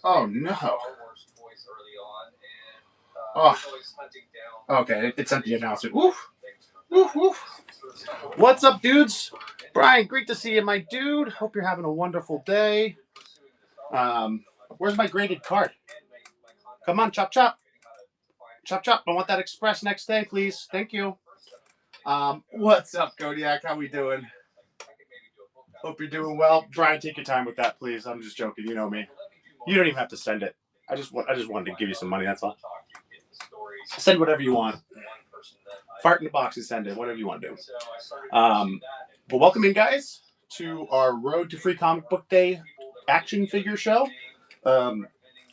Oh no. Oh. Okay, it's empty announcement. Woof. Woof, woof. What's up, dudes? Brian, great to see you, my dude. Hope you're having a wonderful day. Where's my graded card? Come on, chop, chop. Chop, chop. I want that express next day, please. Thank you. What's up, Kodiak? How we doing? Hope you're doing well. Brian, take your time with that, please. I'm just joking. You know me. You don't even have to send it. I just wanted to give you some money. That's all. Send whatever you want. Fart in the box and send it. Whatever you want to do. But welcome in, guys, to our Road to Free Comic Book Day action figure show.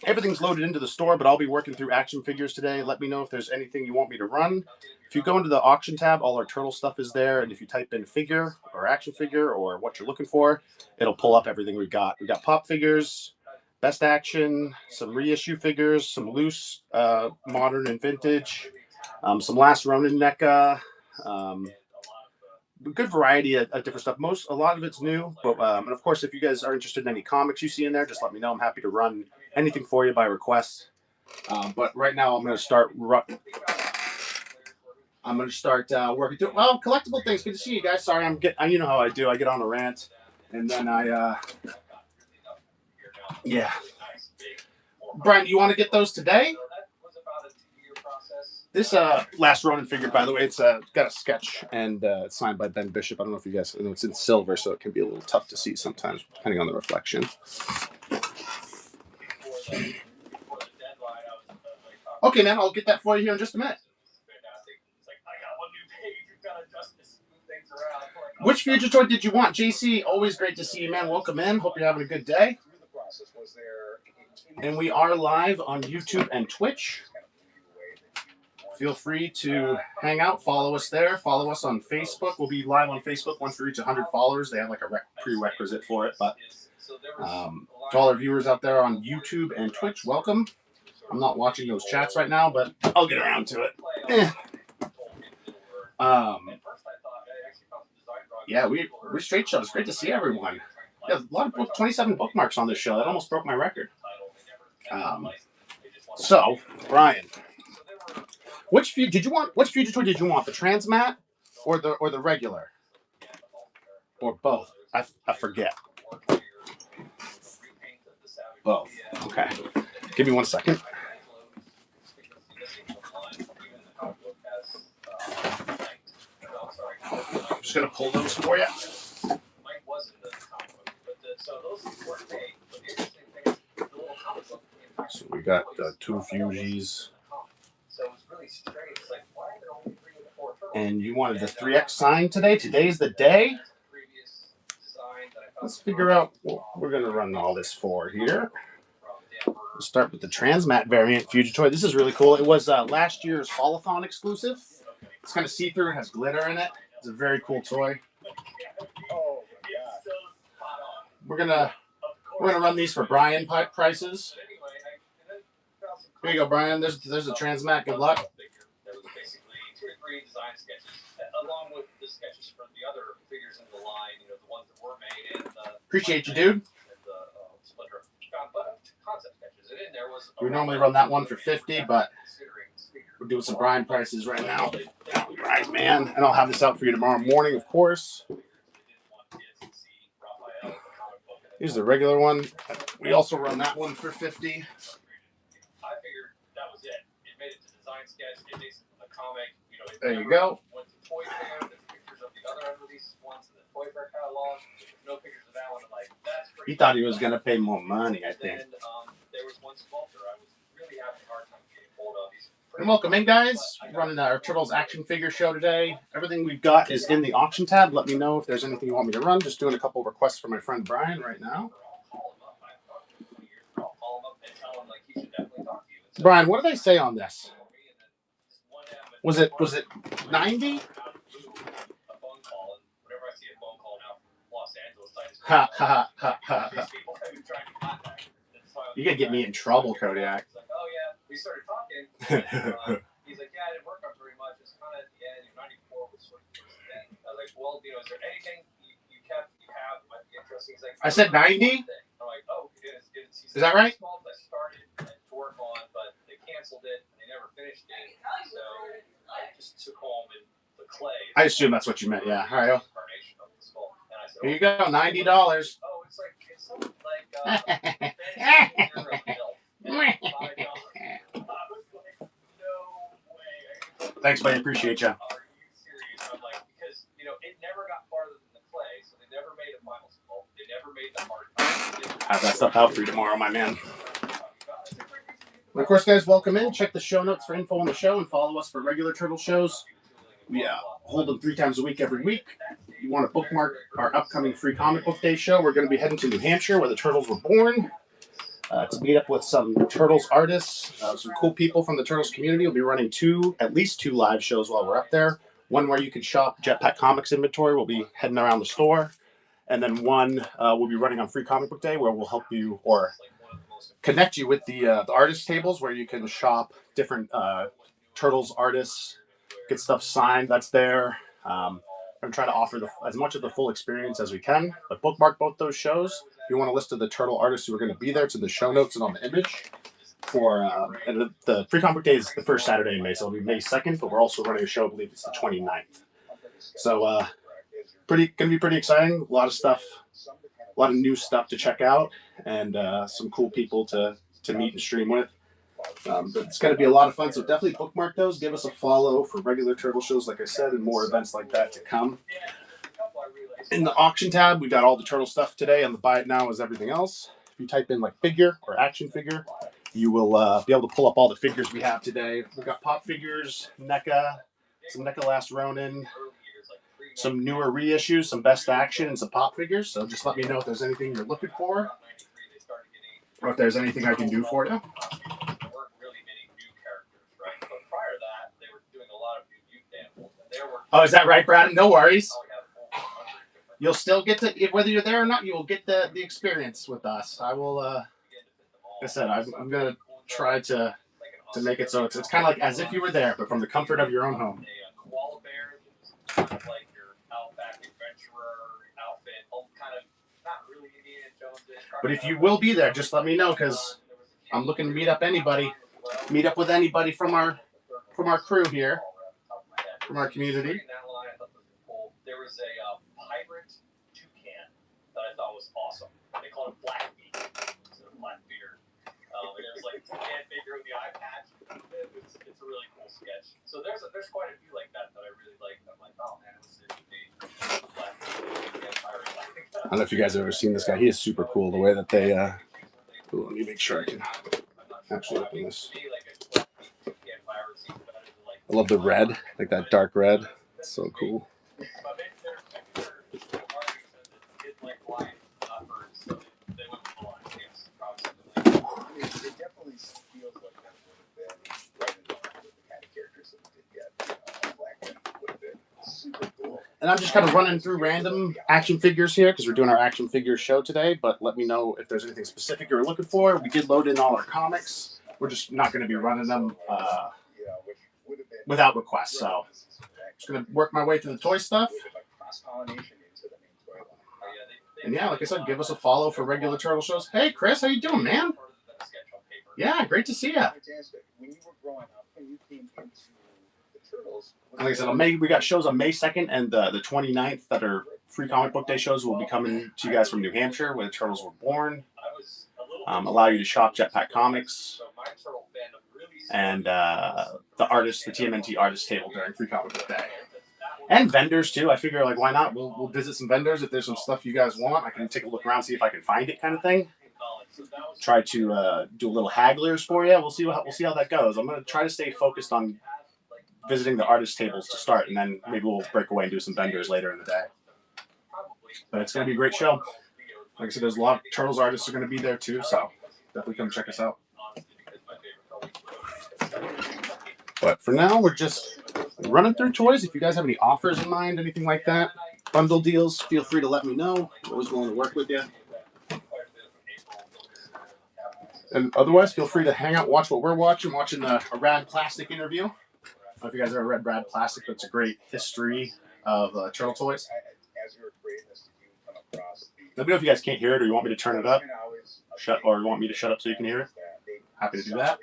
Everything's loaded into the store, but I'll be working through action figures today. Let me know if there's anything you want me to run. If you go into the auction tab, all our turtle stuff is there. And if you type in figure or action figure or what you're looking for, it'll pull up everything we've got. We've got pop figures, best action, some reissue figures, some loose, modern and vintage, some Last Ronin NECA, good variety of different stuff. A lot of it's new, but and of course, if you guys are interested in any comics you see in there, just let me know. I'm happy to run anything for you by request. But right now, I'm going to start working through collectible things. Good to see you guys. Sorry, you know how I do. I get on a rant, and then yeah. Brian, do you want to get those today? This Last Ronin figure, by the way, it's got a sketch and it's signed by Ben Bishop. I don't know if you guys know, it's in silver, so it can be a little tough to see sometimes, depending on the reflection. Okay, man, I'll get that for you here in just a minute. Which future toy did you want? JC, always great to see you, man. Welcome in. Hope you're having a good day. And we are live on YouTube and Twitch. Feel free to hang out, follow us there, follow us on Facebook. We'll be live on Facebook once we reach 100 followers. They have like a prerequisite for it. But to all our viewers out there on YouTube and Twitch, welcome. I'm not watching those chats right now, but I'll get around to it. Yeah, we're straight shows. Great to see everyone. Yeah, a lot of 27 bookmarks on this show. That almost broke my record. So, Brian. Which future toy did you want? The Transmat or the regular? Or both? I forget. Both. Okay. Give me 1 second. I'm just gonna pull those for you. So we got 2 Fugees. And you wanted the 3X sign today? Today's the day? Let's figure out what we're going to run all this for here. We'll start with the Transmat variant Future toy. This is really cool. It was last year's Haulathon exclusive. It's kind of see-through. It has glitter in it. It's a very cool toy. We're gonna run these for Brian prices. Here you go, Brian. There's a Transmat. Good luck. Design sketches, along with the sketches for the other figures in the line, the ones that were made, and appreciate you, dude. And the Splinter concept sketches. And in there was we normally run that one for 50, but we're doing some Brian prices right now. Right, man. And I'll have this out for you tomorrow morning, of course. Here's the regular one. We also run that one for 50. I figured that was it. It made it to design sketch. It makes it from the comic. There you go. He thought he was going to pay more money, I think. And welcome in, guys. We're running our Turtles action figure show today. Everything we've got is in the auction tab. Let me know if there's anything you want me to run. Just doing a couple of requests for my friend Brian right now. Brian, what did they say on this? Was it 90? Ha ha ha ha ha. You gotta get me in trouble, Kodiak. We started talking. He's like, yeah, I didn't work on very much. It's kind of at the end. 94 was sort of the thing. I was like, well, I said 90? Is that right? I assume that's what you meant, yeah. All right. Here you go, $90. Thanks, buddy. Appreciate you. Have that stuff out for you tomorrow, my man. And of course, guys, welcome in. Check the show notes for info on the show and follow us for regular turtle shows. We hold them 3 times a week every week. If you want to bookmark our upcoming free comic book day show, we're going to be heading to New Hampshire where the turtles were born to meet up with some turtles artists, some cool people from the turtles community. We'll be running at least two live shows while we're up there. One where you can shop Jetpack Comics inventory. We'll be heading around the store. And then one we'll be running on free comic book day where we'll help you or connect you with the artist tables where you can shop different turtles artists, get stuff signed. That's there. I'm going to try to offer as much of the full experience as we can, but bookmark both those shows. If you want a list of the turtle artists who are going to be there, it's in the show notes and on the image. And the free comic book day is the first Saturday in May, so it'll be May 2nd, but we're also running a show, I believe it's the 29th. So going to be pretty exciting. A lot of stuff, a lot of new stuff to check out, and some cool people to meet and stream with. But it's going to be a lot of fun, so definitely bookmark those. Give us a follow for regular turtle shows, like I said, and more events like that to come. In the auction tab, we got all the turtle stuff today, and the buy it now is everything else. If you type in like figure or action figure, you will be able to pull up all the figures we have today. We've got pop figures, NECA, some NECA Last Ronin, some newer reissues, some best action, and some pop figures. So just let me know if there's anything you're looking for, or if there's anything I can do for you. Oh, is that right, Brad? No worries. You'll still get to, whether you're there or not, you will get the experience with us. I will, like I said, I'm going to try to make it so it's kind of like as if you were there, but from the comfort of your own home. But if you will be there, just let me know, because I'm looking to meet up with anybody from our crew here, from our community. There was a pirate toucan that I thought was awesome. They called it Blackbeard instead of Blackbeard. And it was like a toucan figure with the eye patch. It's a really cool sketch. So there's quite a few like that I really like. I'm like, oh man, this is a Blackbeard pirate. I don't know if you guys have ever seen this guy. He is super cool. The way that they let me make sure I can actually open this. I love the red, like that dark red. It's so cool. And I'm just kind of running through random action figures here because we're doing our action figure show today, but let me know if there's anything specific you're looking for. We did load in all our comics. We're just not going to be running them without requests. So I'm just going to work my way through the toy stuff. And yeah, like I said, give us a follow for regular turtle shows. Hey, Chris, how you doing, man? Yeah, great to see you. Like I said, we got shows on May 2nd and the 29th that are free comic book day shows. Will be coming to you guys from New Hampshire, where the turtles were born. Allow you to shop Jetpack Comics and the TMNT artist table during free comic book day. And vendors too. I figure, like, why not? We'll visit some vendors if there's some stuff you guys want. I can take a look around, see if I can find it, kind of thing. Try to do a little hagglers for you. We'll see how that goes. I'm going to try to stay focused on visiting the artist tables to start, and then maybe we'll break away and do some vendors later in the day. But it's going to be a great show. Like I said, there's a lot of turtles artists are going to be there too, so definitely come check us out. But for now, we're just running through toys. If you guys have any offers in mind, anything like that, bundle deals, feel free to let me know. I'm always willing to work with you. And otherwise, feel free to hang out, watch what we're watching a Rad Plastic interview. I don't know if you guys ever read Rad Plastic, but it's a great history of turtle toys. Let me know if you guys can't hear it, or you want me to turn it up, or you want me to shut up so you can hear it. Happy to do that.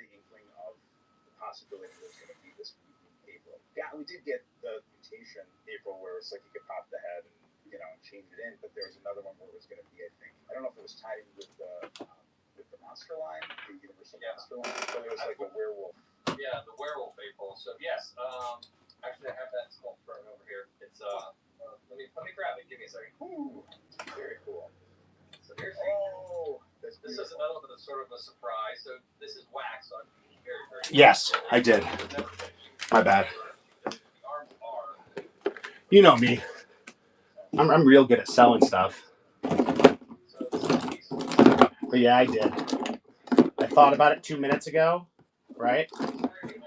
Yeah, we did get the mutation April where it's like you could pop the head and change it in, but there was another one where it was going to be, I think, I don't know if it was tied in with the monster line, the Universal monster line, but it was like a werewolf. Yeah, the werewolf April. So yes, actually I have that skull thrown over here. It's let me grab it. Give me a second. Ooh, very cool. So here's this is another one that's sort of a surprise. So this is wax. So I'm very yes, I did. My bad. You know me. I'm real good at selling stuff. But yeah, I did. I thought about it 2 minutes ago, right?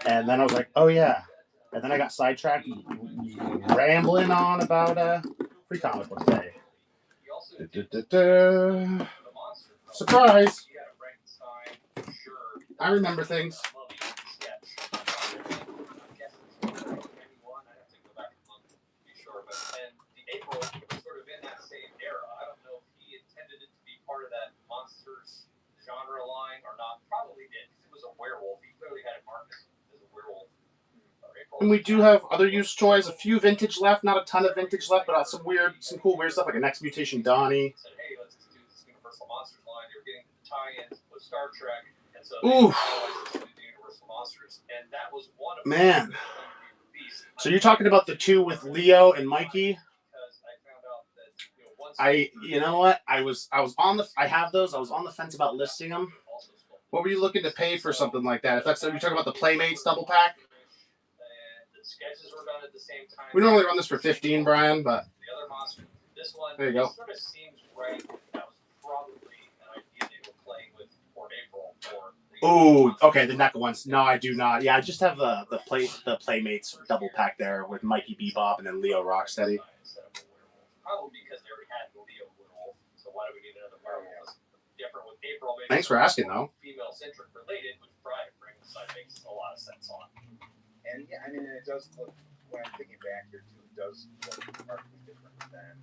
And then I was like, oh yeah. And then I got sidetracked rambling on about Free Comic Book Day. Surprise! I remember things. April was sort of in that same era. I don't know if he intended it to be part of that monsters genre line or not. Probably did, because it was a werewolf. He clearly had it marked as a werewolf. And we do have other used toys, a few vintage left, not a ton of vintage left, but some cool weird stuff like a Next Mutation Donnie. Said, hey, let's do this Universal Monsters line. You're getting the tie-ins with Star Trek, and so ooh, the Universal Monsters, and that was one of man. So you're talking about the two with Leo and Mikey? You know what? I was on the. I have those. I was on the fence about listing them. What were you looking to pay for something like that? If that's you're talking about the Playmates double pack. We normally run this for $15, Brian, but there you go. Oh, okay, the NECA ones. No, I do not. Yeah, I just have the Playmates double pack there with Mikey Bebop and then Leo Rocksteady. Probably because they already had the Leo werewolf, so why do we need another werewolf? Different with April. Thanks for asking, though. Female-centric related, which Brian brings, so it makes a lot of sense on. And yeah, I mean, it does look, when I'm thinking back here too, it does look markedly different than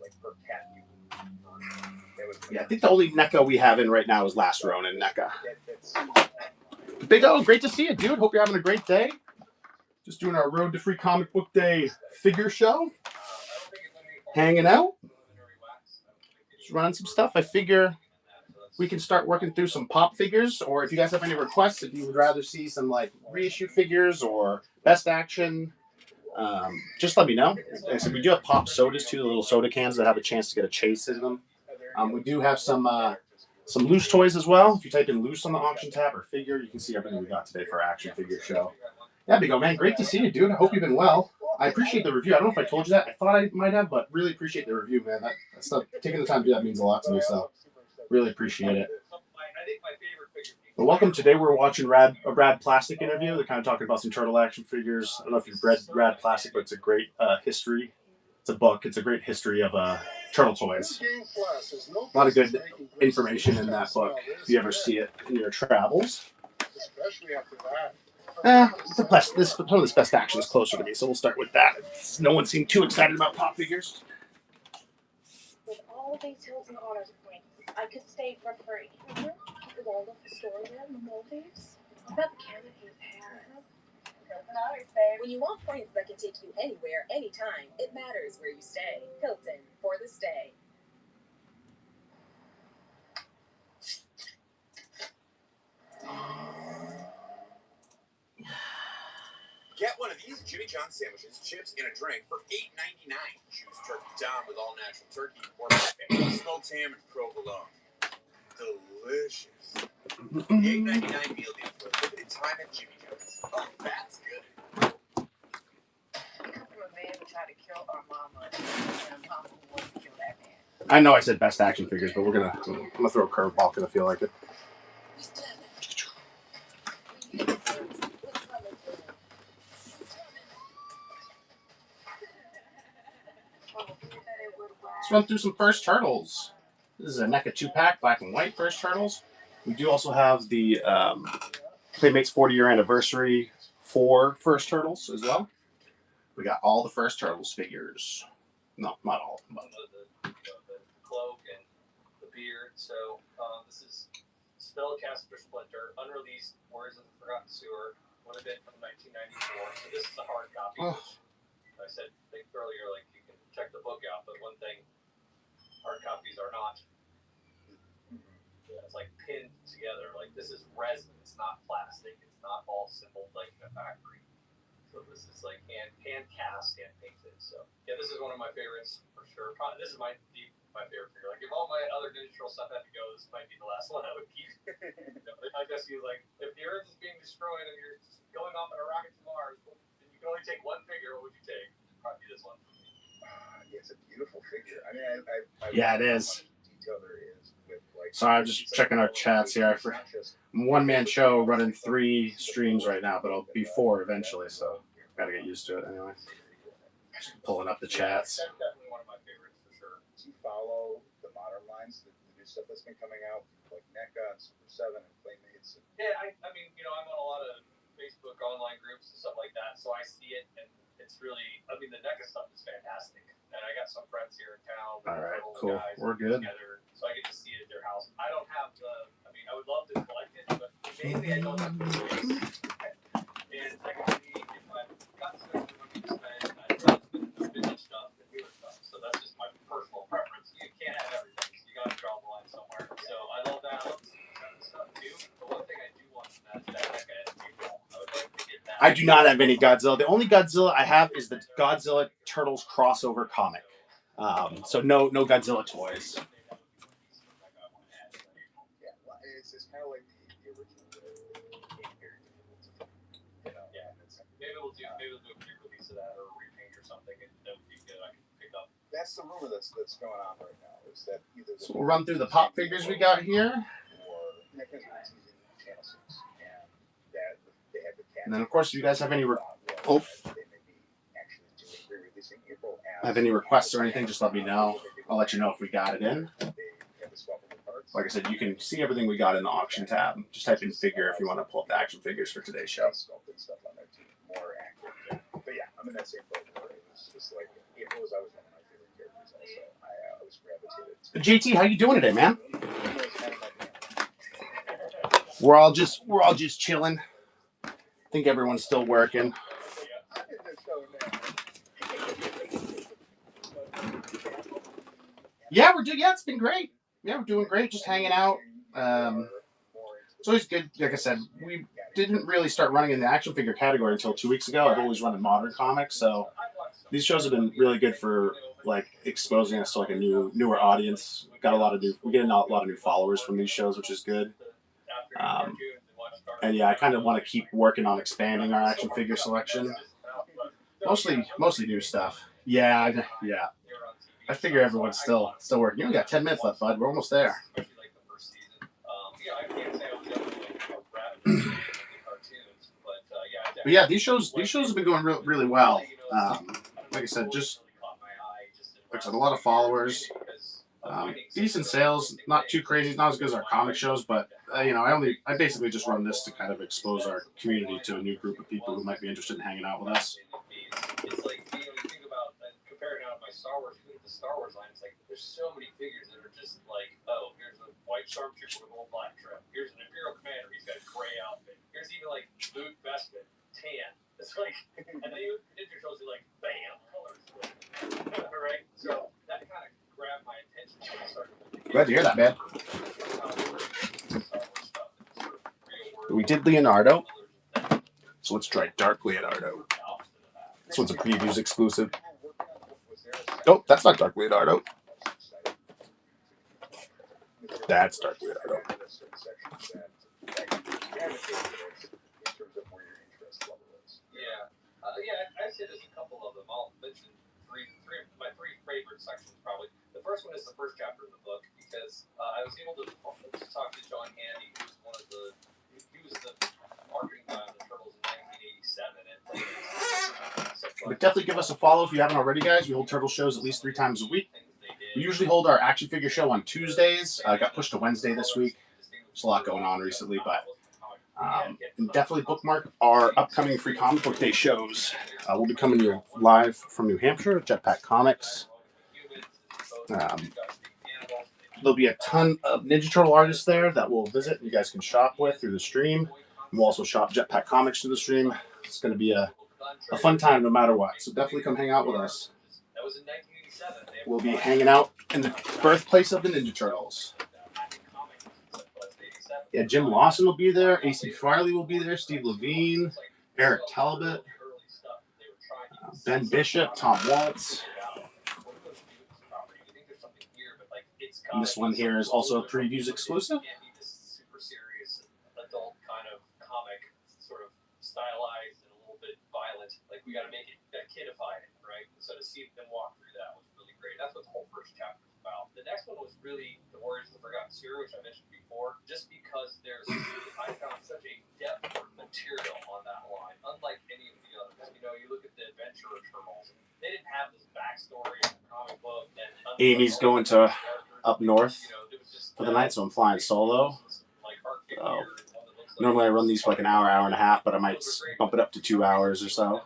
the per cat version. Yeah, I think the only NECA we have in right now is Last Ronin NECA. Big O, great to see you, dude. Hope you're having a great day. Just doing our Road to Free Comic Book Day figure show. Hanging out. Just running some stuff. I figure we can start working through some pop figures, or if you guys have any requests, if you would rather see some like reissue figures or best action, just let me know. Like I said, we do have pop sodas too, the little soda cans that have a chance to get a chase in them. We do have some loose toys as well. If you type in loose on the auction tab or figure, you can see everything we got today for our action figure show. Yeah, Big O, man, great to see you, dude. I hope you've been well. I appreciate the review. I don't know if I told you that. I thought I might have, but really appreciate the review, man. That stuff, taking the time to do that means a lot to me, so really appreciate it. But welcome. Today we're watching a Rad Plastic interview. They're kind of talking about some turtle action figures. I don't know if you've read Rad Plastic, but it's a great history. It's a book. It's a great history of turtle toys. A lot of good information in that book if you ever see it in your travels. Especially after that. Some of this best action is closer to me, so we'll start with that. No one seemed too excited about pop figures. With all these hills and honors points, I could stay for free. With all of the storyline and the Maldives. What about the camera you have? Hilton Honors, babe. When you want points that can take you anywhere, anytime, it matters where you stay. Hilton, for the stay. Get one of these Jimmy John sandwiches, chips, and a drink for $8.99. Choose Turkey Tom with all natural turkey or smoked ham and provolone. Delicious. The $8.99 meal deal for a limited time at Jimmy John's. Oh, that's good. We come from a man who tried to kill our mama and a mama who wanted to kill that man. I know I said best action figures, but I'm gonna throw a curveball because I feel like it. Let's run through some First Turtles. This is a NECA 2-pack, black and white First Turtles. We do also have the Playmates 40-year anniversary for First Turtles as well. We got all the First Turtles figures. No, not all of them. But So this is Spellcaster Splinter, unreleased Warriors of the Forgotten Sewer. Would have been from 1994. So this is a hard copy. Which I said earlier, like you can check the book out, but one thing, hard copies are not. It's like pinned together. Like this is resin. It's not plastic. It's not all assembled like in a factory. So this is like hand cast, hand painted. So yeah, this is one of my favorites for sure. Probably this is my favorite figure. Like if all my other digital stuff had to go, this might be the last one I would keep. I guess you like if the Earth is being destroyed and you're going off on a rocket to Mars, and you can only take one figure, what would you take? It'd probably be this one. Yeah, it's a beautiful figure. I mean, yeah, it is. Detail there is with like. Sorry, I'm just checking our chats here. For one-man show running 3 streams right now, but it'll be 4 eventually, so gotta get used to it anyway. Just pulling up the chats. That's definitely one of my favorites for sure. Do you follow the modern lines, the new stuff that's been coming out, like NECA and Super 7 and Playmates? Yeah, I mean, you know, I'm on a lot of Facebook online groups and stuff like that, so I see it, and it's really, I mean, the NECA stuff is fantastic. And I got some friends here in town. All right, cool. We're good. Together, so I get to see it at their house. I don't have the, I mean, I would love to collect it, but mainly I don't have the space. And secondly, if I've got some extra money to spend, I'd rather spend the vintage stuff than newer stuff. So that's just my personal preference. You can't have everything, so you got to draw the line somewhere. So I love that. I love the kind of stuff too. The one thing I do want from that is that NECA is beautiful. I would like to get that. I do not have any Godzilla. The only Godzilla I have is the Godzilla Turtles crossover comic. So no Godzilla toys. Yeah, it's kind of like the original. Maybe we'll do a re-release of that or a repaint or something, and that would be good. I can pick up. That's the rumor that's going on right now. Is that either so we'll run through the pop figures we got here. Or NECA's been teasing Channel 6, and that they have the cat. And then of course, if you guys have any requests or anything, just let me know. I'll let you know if we got it in. Like I said, you can see everything we got in the auction tab. Just type in figure if you want to pull up the action figures for today's show. But yeah, I'm in that same boat where it was just like April was always one of my favorite characters. Also, I was gravitated. JT, how you doing today, man? We're all just chilling. I think everyone's still working. Yeah, it's been great. Yeah, we're doing great. Just hanging out. It's always good. Like I said, we didn't really start running in the action figure category until 2 weeks ago. I've always run in modern comics, so these shows have been really good for like exposing us to like a newer audience. We get a lot of new followers from these shows, which is good. And yeah, I kind of want to keep working on expanding our action figure selection. Mostly new stuff. Yeah. I figure everyone's still working. You only got 10 minutes left, bud. We're almost there. But yeah, these shows have been going really well. Like I said, a lot of followers, decent sales, not too crazy, not as good as our comic shows, but I basically just run this to kind of expose our community to a new group of people who might be interested in hanging out with us. It's like, you think about comparing out my Star Wars, the Star Wars line, it's like there's so many figures that are just like, oh, here's a white stormtrooper with a gold black trim. Here's an Imperial commander, he's got a gray outfit. Here's even like Luke Bespin, tan. It's like, and then you shows you like, bam, colors. Right? So that kind of grabbed my attention. Glad to hear that, man. We did Leonardo, so let's try Dark Leonardo. This one's a previews exclusive. Oh, that's not Dark Leonardo. That's Dark Leonardo. I'd say there's a couple of them. I'll mention my three favorite sections probably. The first one is the first chapter of the book because I was able to talk to John Handy, who was the marketing guy on the Turtles in 1987. But definitely give us a follow if you haven't already, guys. We hold Turtle shows at least 3 times a week. We usually hold our action figure show on Tuesdays. Got pushed to Wednesday this week. There's a lot going on recently, but and definitely bookmark our upcoming free comic book day shows. We'll be coming to you live from New Hampshire, Jetpack Comics. There'll be a ton of Ninja Turtle artists there that we'll visit. You guys can shop with through the stream. We'll also shop Jetpack Comics through the stream. It's going to be a fun time no matter what. So definitely come hang out with us. We'll be hanging out in the birthplace of the Ninja Turtles. Yeah, Jim Lawson will be there. AC Farley will be there. Steve Levine, Eric Talbot, Ben Bishop, Tom Waltz. And this one here is also a previews exclusive. Super serious adult kind of comic, sort of stylized and a little bit violent. Like we got to make it kidify it, right? So to see them walk through that was really great. That's what the whole first chapter is about. The next one was really the Warriors of the Forgotten Sewer, which I mentioned before, just because I found such a depth of material on that line, unlike any of the others. You know, you look at the Adventurer Turtles, they didn't have this backstory in the comic book. And Amy's going to up north for the night, so I'm flying solo. Normally I run these for like an hour, hour and a half, but I might bump it up to 2 hours or so.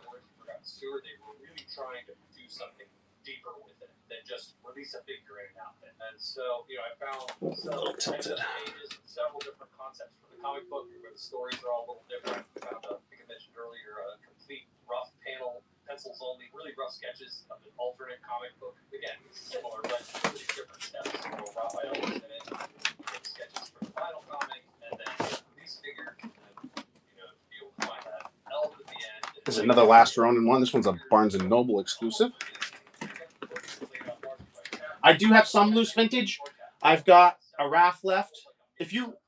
They were really trying to do something deeper with it than just release a figure in an outfit. And so, you know, I found several different concepts for the comic book where the stories are all a little different. I found, I think I mentioned earlier, a complete rough panel, pencils only, really rough sketches of an alternate comic book. Again, similar, but really different steps. So Raphael was in it, sketches for the final comic, and then these figures, you know, to be able to find that elf at the end. This is another Last Ronin one. This one's a Barnes & Noble exclusive. I do have some loose vintage. I've got a Raph left.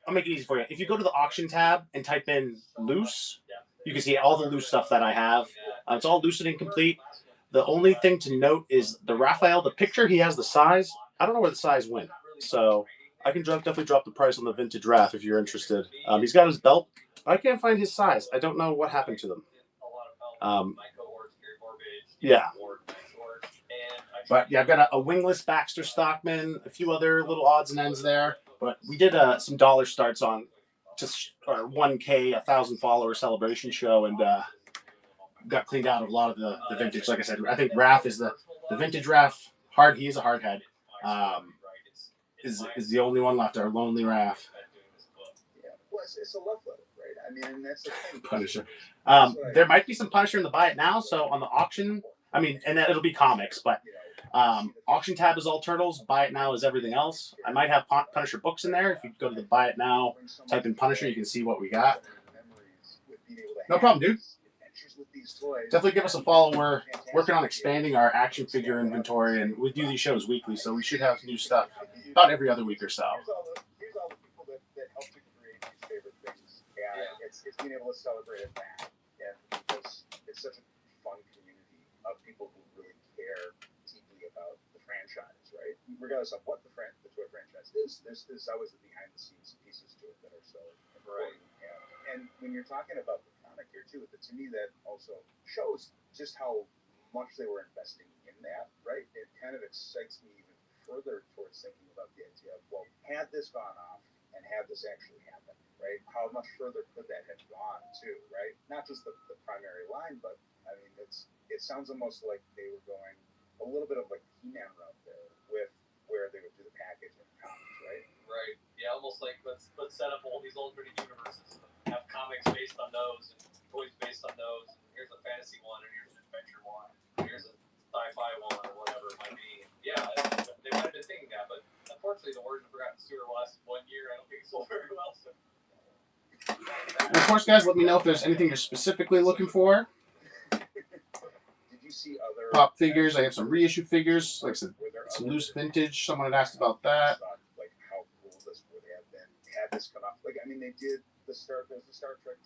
I'll make it easy for you. If you go to the auction tab and type in loose, you can see all the loose stuff that I have. It's all lucid and complete. The only thing to note is the Raphael, the picture, he has the size. I don't know where the size went. So I can definitely drop the price on the vintage Raph if you're interested. He's got his belt. I can't find his size. I don't know what happened to them. Yeah. But yeah, I've got a wingless Baxter Stockman, a few other little odds and ends there. But we did some dollar starts on just our 1K, 1,000 follower celebration show, and got cleaned out of a lot of the vintage. Like I said, I think Raph is the vintage Raph. He is a hardhead. Is the only one left, our lonely Raph. Yeah, well, it's a love letter, right? I mean, that's the thing. Punisher. There might be some Punisher in the buy it now. So on the auction, I mean, and it'll be comics, but auction tab is all Turtles. Buy it now is everything else. I might have Punisher books in there. If you go to the buy it now, type in Punisher, you can see what we got. No problem, dude. Definitely give us a follow. We're working on expanding our action figure inventory, and we do these shows weekly, so we should have new stuff about every other week or so. Here's all the people that help to create these favorite things. And it's being able to celebrate it back. And because it's such a fun community of people who really care deeply about the franchise, right? Regardless of what the toy franchise is, there's always the behind-the-scenes pieces to it that are so important. And when you're talking about the comic here, too, to me that also shows just how much they were investing in that, right? It kind of excites me even further towards thinking about the idea of, well, had this gone off and had this actually happened, right? How much further could that have gone, too, right? Not just the primary line, but, I mean, it sounds almost like they were going a little bit of like He-Man route there with where they would do the package and comics, right? Right. Yeah, almost like let's set up all these alternate universes, have comics based on those, and toys based on those. And here's a fantasy one, and here's an adventure one, and here's a sci-fi one, or whatever it might be. Yeah, they might have been thinking that, but unfortunately, the Warriors of the Forgotten Sewer lasted 1 year. I don't think it sold very well. So. And of course, guys, let me know if there's anything you're specifically looking for. Did you see other pop figures? I have some reissue figures, like some loose vintage. Someone had asked about that. Like how cool this would have been had this come out. Like I mean, they did the Star Trek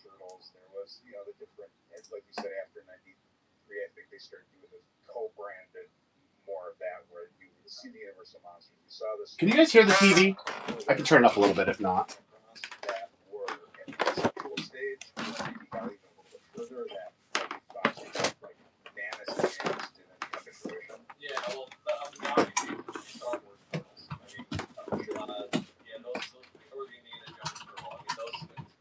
Turtles. There was the different, like you said, after '93, I think they started doing the co-branded more of that, where you would see the Universal Monsters. You saw this. Can you guys hear the TV? I can turn it up a little bit if not. That were at the conceptual stage, maybe got even a little bit further. That like vanished and didn't come to fruition. Yeah, well, obviously Star Wars Turtles. I mean, those early Indiana Jones Turtles. I mean, those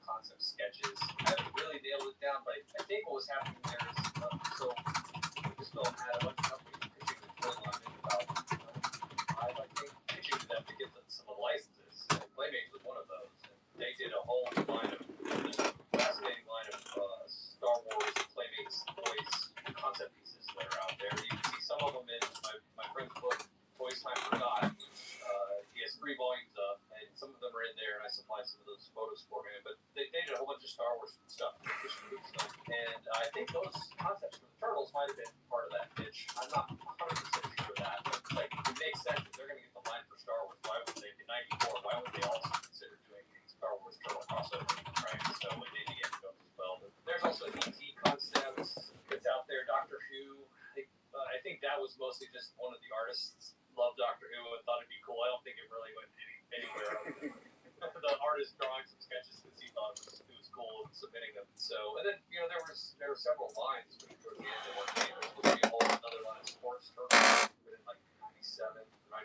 concept sketches haven't really nailed it down. But I think what was happening there is so this film had a bunch of companies pitching the toy line in about 5, I think, pitching to them to get some of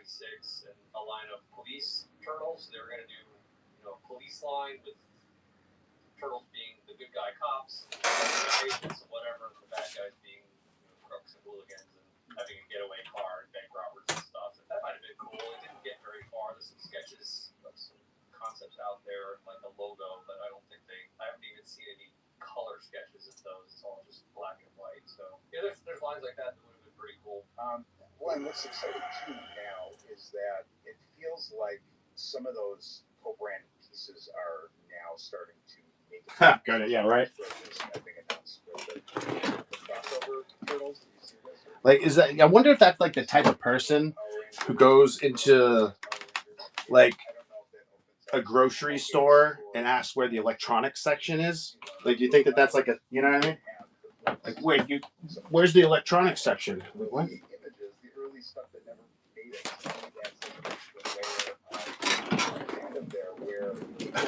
26 and a line of police turtles. They were going to do, police line with turtles being the good guy cops, agents, whatever, and the bad guys being crooks and hooligans and having a getaway car and bank robbers and stuff. And that might have been cool. It didn't get very far. There's some sketches, some concepts out there, like a logo, but I haven't even seen any color sketches of those. It's all just black and white. So yeah, there's lines like that would have been pretty cool. Well, and what's exciting too now is that it feels like some of those co-branded pieces are now starting to make it. Got it. Yeah, right. Like, is that? I wonder if that's like the type of person who goes into like a grocery store and asks where the electronics section is. Like, do you think that that's like a, you know what I mean? Like, wait, where's the electronics section? Like, what?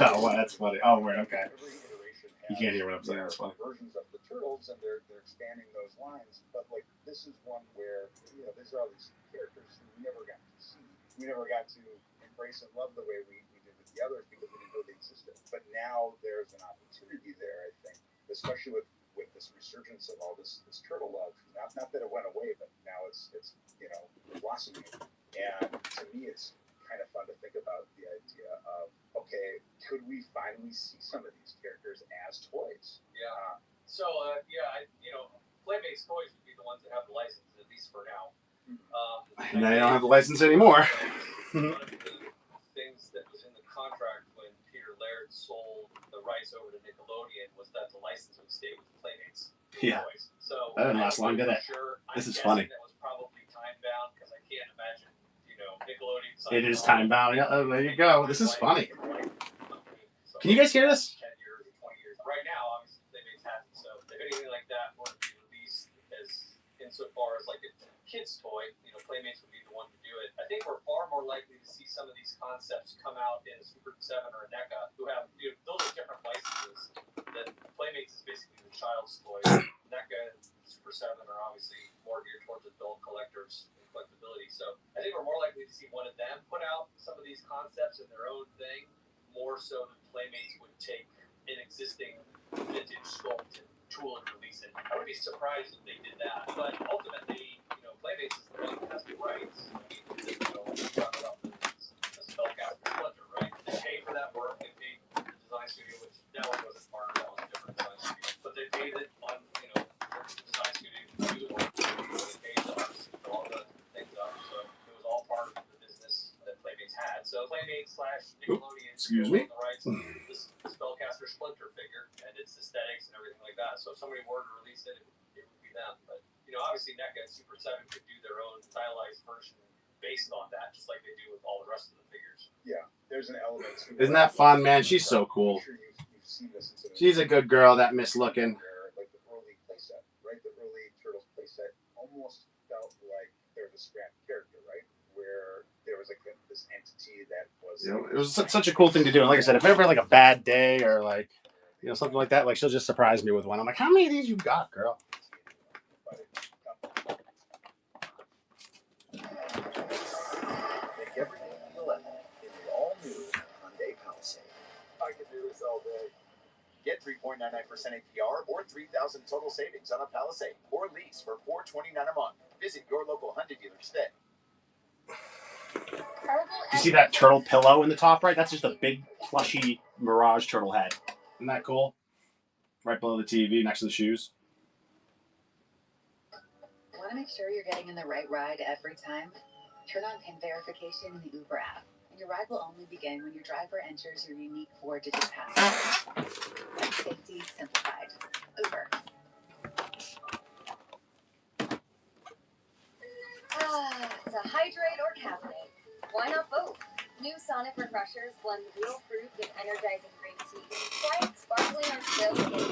Oh, wow, that's funny. Oh, wait, okay. You can't hear what I'm saying. That's funny. Versions of the turtles, and they're expanding those lines. But like, this is one where these are all these characters who we never got to see. We never got to embrace and love the way we did with the others because we didn't know they existed. But now there's an opportunity there, I think, especially with this resurgence of all this turtle love. Not that it went away, but now it's blossoming. And to me, it's kind of fun to think about the idea of, okay, could we finally see some of these characters as toys? Yeah. Playmates toys would be the ones that have the license, at least for now. And they don't have the license anymore. One of the things that was in the contract when Peter Laird sold the rights over to Nickelodeon was that the license would stay with the Playmates toys. So that didn't last long, did it? This is funny. That was probably time bound because I can't imagine, Nickelodeon. It is time bound. Yeah, there you go. This is funny. Can you guys hear this? 10 years or 20 years. Right now, obviously, Playmates hasn't. So if anything like that were to be released as insofar as like a kid's toy, Playmates would be the one to do it. I think we're far more likely to see some of these concepts come out in a Super 7 or a NECA who have, those are different licenses. That Playmates is basically the child's toy. NECA and Super 7 are obviously more geared towards adult collectors and collectability. So I think we're more likely to see one of them put out some of these concepts in their own thing, more so than Playmates would take an existing vintage sculpted tool and release it. I would be surprised if they did that. But ultimately, Playmates is the one that has the rights. We talk about the Spellcaster Splinter, right? They paid for that work. They paid the design studio, which that one wasn't partnered, that was a different design studio. But they paid it on, the design studio to do the work. They paid the artists to all the things up. So it was all part of the business that Playmates had. So Playmates / Nickelodeon excuse me, the rights to this Spellcaster Splinter figure and its aesthetics and everything like that. So if somebody were to release it, it would be them. But obviously NECA and Super 7 could do their own stylized version based on that, just like they do with all the rest of the figures. Yeah, there's an element to Isn't that fun, man? She's so cool. I'm sure you've seen this She's a good girl, that Miss Looking. Like the early playset, right? The early Turtles playset almost felt like there was a scrap character, right? Where there was like this entity that was. It was such a cool thing to do. And like I said, if I ever had like a bad day or like, something like that, like she'll just surprise me with one. I'm like, how many of these you got, girl? Make everything feel like in the all-new Hyundai Palisade. I could do this all day. Get 3.99% APR or $3,000 total savings on a Palisade or lease for $429 a month. Visit your local Hyundai dealer today. You see that turtle pillow in the top right? That's just a big, plushy Mirage turtle head. Isn't that cool? Right below the TV, next to the shoes. Want to make sure you're getting in the right ride every time? Turn on PIN verification in the Uber app, and your ride will only begin when your driver enters your unique 4-digit password. Safety simplified. Uber. To hydrate or caffeinate. Why not both? New Sonic Refreshers blend real fruit with energizing green tea. Try it sparkling or chilled in 3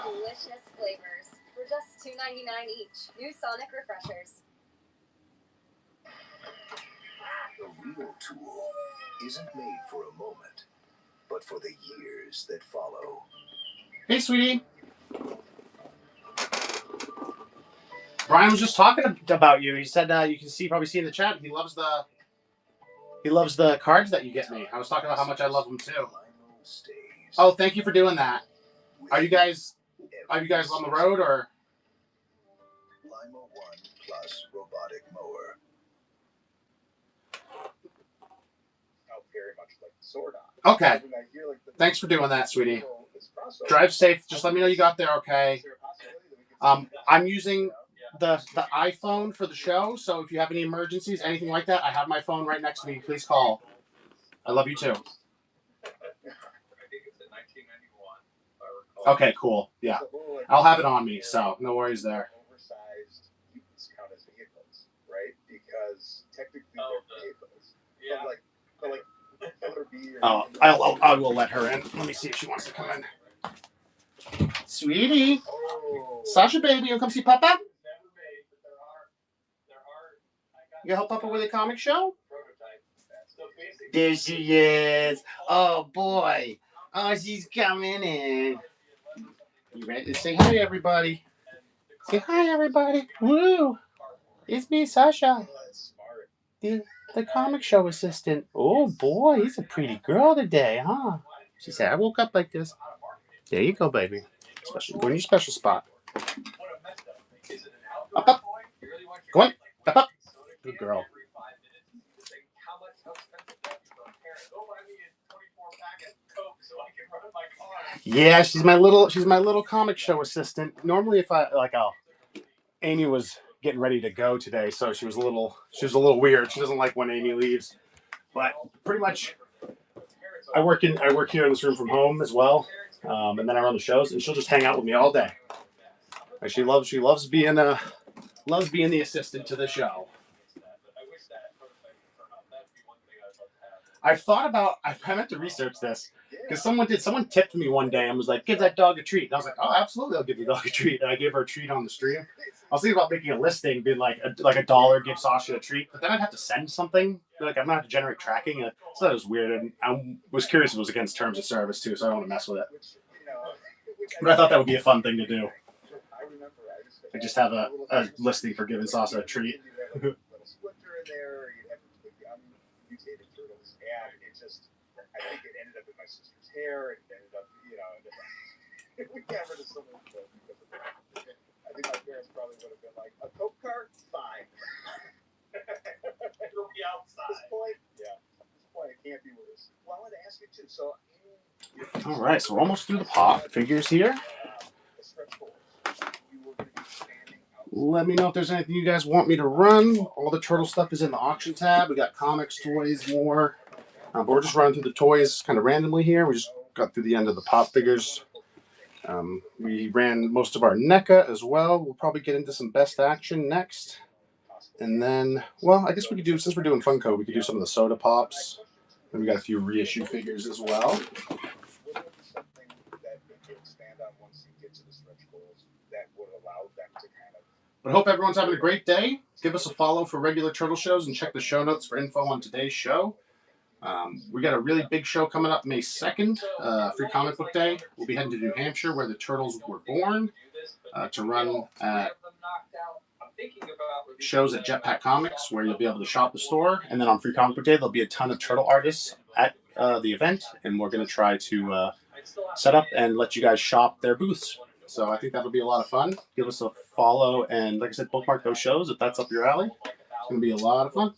delicious flavors for just $2.99 each. New Sonic Refreshers. A real tool isn't made for a moment, but for the years that follow. Hey, sweetie. Brian was just talking about you. He said you can probably see in the chat. He loves the He loves the cards that you get me. I was talking about how much I love them too. Oh, thank you for doing that. Are you guys on the road or? Lima 1 Plus robotic mower. Very much like Sword On. Okay. Thanks for doing that, sweetie. Drive safe. Just let me know you got there okay. I'm using the iPhone for the show, so if you have any emergencies, anything like that, I have my phone right next to me. Please call. I love you too. Okay, cool. Yeah. I'll have it on me, so no worries there. Oversized units count as vehicles, right? Because technically they're vehicles. Yeah. But like I will let her in. Let me see if she wants to come in. Sweetie. Oh. Sasha, baby, you come see Papa? You help Papa with a comic show? There she is. Oh, boy. Oh, she's coming in. You ready to say hi, everybody? Say hi, everybody. Woo. It's me, Sasha. The comic show assistant. Oh, boy. He's a pretty girl today, huh? She said, I woke up like this. There you go, baby. Go in your special spot. Up, up. Go on. Up, up. Good girl. Yeah, she's my little comic show assistant. Normally, if Amy was getting ready to go today, so she was a little weird. She doesn't like when Amy leaves, but pretty much, I work here in this room from home as well, and then I run the shows, and she'll just hang out with me all day. Like she loves being the assistant to the show. I meant to research this because someone tipped me one day and was like, give that dog a treat. And I was like, oh, absolutely, I'll give the dog a treat. And I gave her a treat on the stream. I was thinking about making a listing, being like $1, give Sasha a treat, but then I'd have to send something. Like I'm not have to generate tracking. So that was weird, and I was curious if it was against terms of service too, so I don't want to mess with it. But I thought that would be a fun thing to do. I just have a listing for giving Sasha a treat. I think it ended up in my sister's hair. It ended up, we got rid of so many things because of that. I think my parents probably would have been like, a Coke cart? Fine. It'll be outside. At this point, it can't be worse. Well, I wanted to ask you too. So, all right, so we're almost through the pop figures here. Let me know if there's anything you guys want me to run. All the turtle stuff is in the auction tab. We got comics, toys, more. But we're just running through the toys kind of randomly here. We just got through the end of the pop figures. We ran most of our NECA as well. We'll probably get into some best action next. And then, well, I guess we could do, since we're doing Funko, we could do some of the soda pops. And we got a few reissue figures as well. But I hope everyone's having a great day. Give us a follow for regular turtle shows and check the show notes for info on today's show. We got a really big show coming up May 2nd, Free Comic Book Day. We'll be heading to New Hampshire where the turtles were born to run at shows at Jetpack Comics where you'll be able to shop the store. And then on Free Comic Book Day, there'll be a ton of turtle artists at the event. And we're going to try to set up and let you guys shop their booths. So I think that'll be a lot of fun. Give us a follow and, like I said, bookmark those shows if that's up your alley. It's going to be a lot of fun.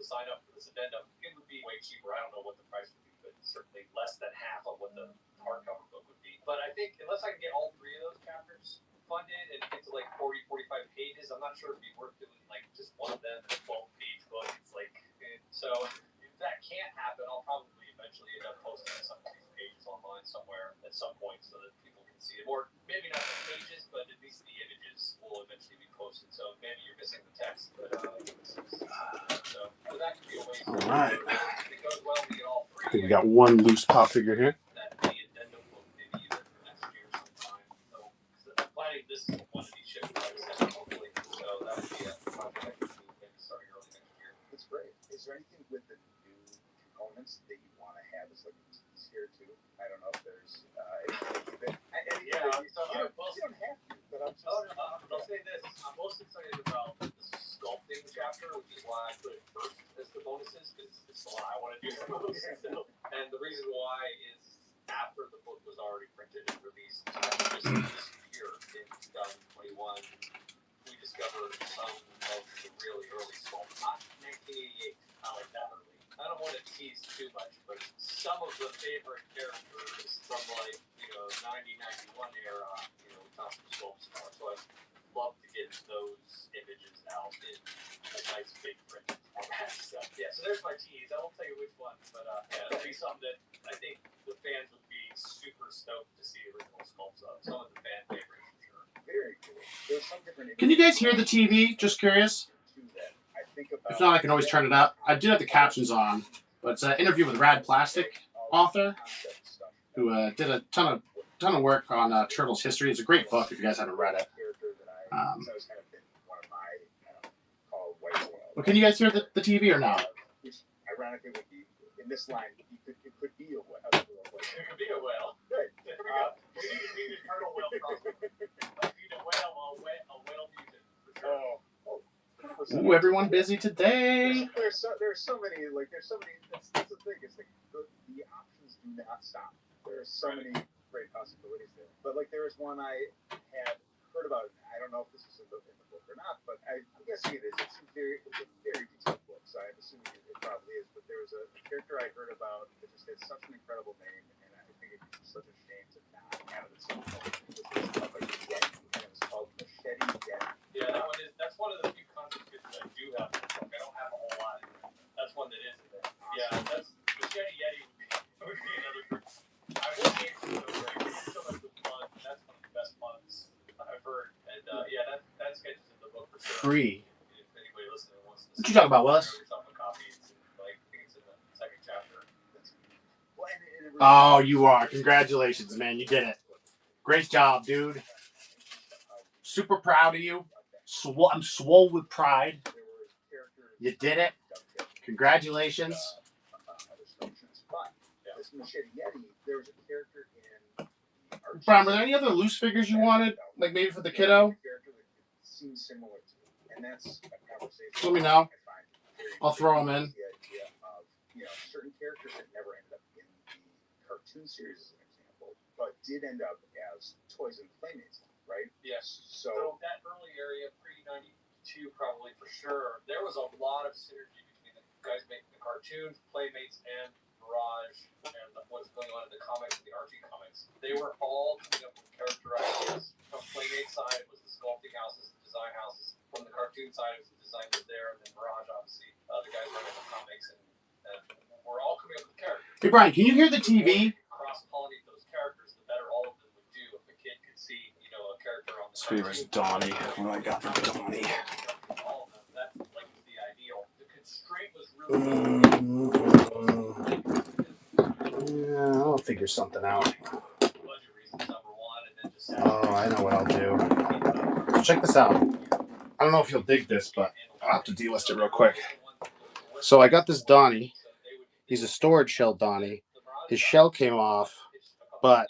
Sign up for this addendum, it would be way cheaper. I don't know what the price would be, but certainly less than half of what the hardcover book would be. But I think unless I can get all 3 of those chapters funded and get to like 40, 45 pages, I'm not sure it'd be worth doing like just one of them in a 12-page book. It's like, so if that can't happen, I'll probably eventually end up posting some of these pages online somewhere at some point so that people can see it. Or maybe not the pages, but at least the images will eventually be posted. So maybe you're missing the text, but all right. I think we got one loose pop figure here. That's great. Is there anything with the new components that you want to have as like pieces here too? I don't know if there's anything. You don't have to, but I'm just. I'll say this. I'm most excited about the sculpting chapter, which is why I put it first as why I want to do the most. So, and the reason why is after the book was already printed and released, just this year in 2021, we discovered some of the really early sculpts. Not 1988, not like that early. I don't want to tease too much, but some of the favorite characters from like, 90, 91 era, we talked some sculpts more. So I'd love to get those images out in a nice big print format stuff. Yeah, so there's my tease. I won't tell you which one, but it'll be something that I think the fans would be super stoked to see the original sculpts of. Some of the fan favorites, for sure. Very cool. There's some different. Can you guys hear the TV? Just curious. If not, I can always turn it up. I did have the captions on, but it's an interview with Rad Plastic author who did a ton of work on Turtles history. It's a great book if you guys haven't read it. Well, can you guys hear the TV or not? Ironically, would be in this line. It could be a whale. It could be a whale. Good. We need a turtle whale crossover. Like need a whale mutant for sure. Ooh, everyone busy today. There's so many. That's the thing. It's like the options do not stop. There's so many great possibilities there. But there was one I had heard about. I don't know if this is in the book or not, but I'm guessing it is. It's a very detailed book, so I'm assuming it probably is. But there was a character I heard about that just had such an incredible name, and I think it's just such a shame to not have it so it's called Machete Yeti. Yeah, that's one of the few concept kits that I do have in the book. I don't have a whole lot in there. That's one that is in there. Yeah, that's Machete Yeti would be another. I would need to know so much of fun. That's one of the best puns I've heard. And that sketch is in the book for sure. Free. If anybody listening wants to what you talking about, Willis? Yourself a copy. I think it's in the second chapter. Oh, you are. Congratulations, man. You did it. Great job, dude. Super proud of you. I'm swole with pride. You did it. Congratulations. Brian, were there any other loose figures you wanted? Like maybe for the kiddo? Let me know. I'll throw them in. Certain characters that never ended up in the cartoon series, as an example, but did end up as toys and playmates, right? Yes. So that early area, pre-92 probably for sure, there was a lot of synergy between the guys making the cartoons, playmates, and Mirage, and what's going on in the comics, the Archie comics. They were all coming up with character ideas. From playmate side, it was the sculpting houses, the design houses. From the cartoon side, it was the design was there, and then Mirage, obviously, the guys running the comics, and we're all coming up with characters. Hey, Brian, can you hear the TV? Cross-pollinate those characters, the better all of them would do. If the kid could see, a character on the Where's Donnie? What do I got for Donnie? All of them. That was the ideal. The constraint was really yeah, I'll figure something out. budget reasons, number one, and then just I know what I'll do. So check this out. I don't know if you'll dig this, but I'll have to delist it real quick. So I got this Donnie. He's a storage shell Donnie. His shell came off, but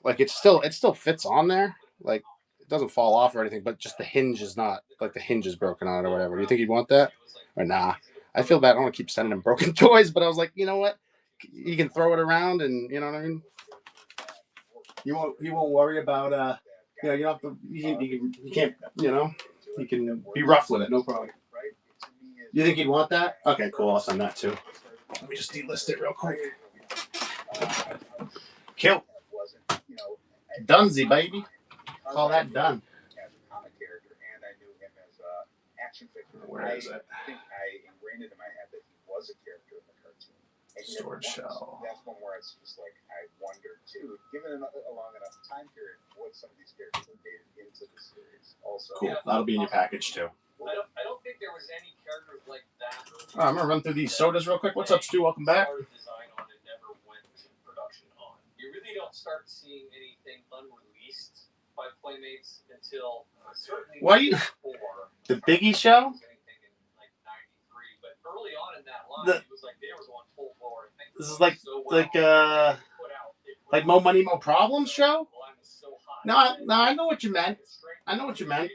it still fits on there. It doesn't fall off or anything, but just the hinge is not, the hinge is broken on it or whatever. Do you think he'd want that? Or nah? I feel bad. I don't want to keep sending him broken toys, but I was like, you know what? He can throw it around, and you know what I mean. He won't worry about you don't have to. You can't. He can be rough with it, no problem. You think he'd want that? Okay, cool. I'll send that too. Let me just delist it real quick. Kill. Dunsy, baby. Call that done. Where is it? I think I ingrained it in my head that he was a character in the cartoon. Storage shell. That's one where it's just I wonder too, given a long enough time period, what some of these characters have made into the series. Also, cool. That'll be in your package too. I don't think there was any characters like that. I'm gonna run through these sodas real quick. What's up, Stu? Welcome back. Design on it never went to production on. You really don't start seeing anything unreleased by Playmates until certainly. Why you? The Biggie show. But early on in that line, it was they was on full floor. This is like Mo Money Mo Problems show. No, I know what you meant. I know what you meant.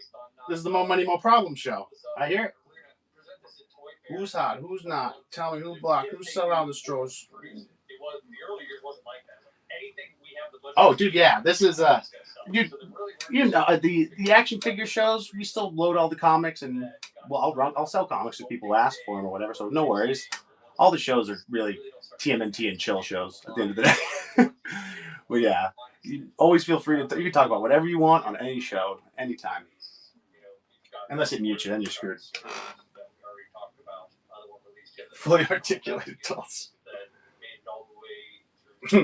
This is the Mo Money Mo Problems show. I hear it. We're gonna present this at Toy Fair. Who's hot? Who's not? Tell me who blocked. Who's selling out the stores? It was the early years wasn't like that. Like anything we have the budget. Oh, dude, yeah. This is you know the action figure shows. We still load all the comics, and well, I'll sell comics if people ask for them or whatever. So no worries. All the shows are really TMNT and chill shows at the end of the day. Well, yeah, you always feel free to. You can talk about whatever you want on any show, anytime. Unless it mutes you, then you're screwed. Fully articulated thoughts. There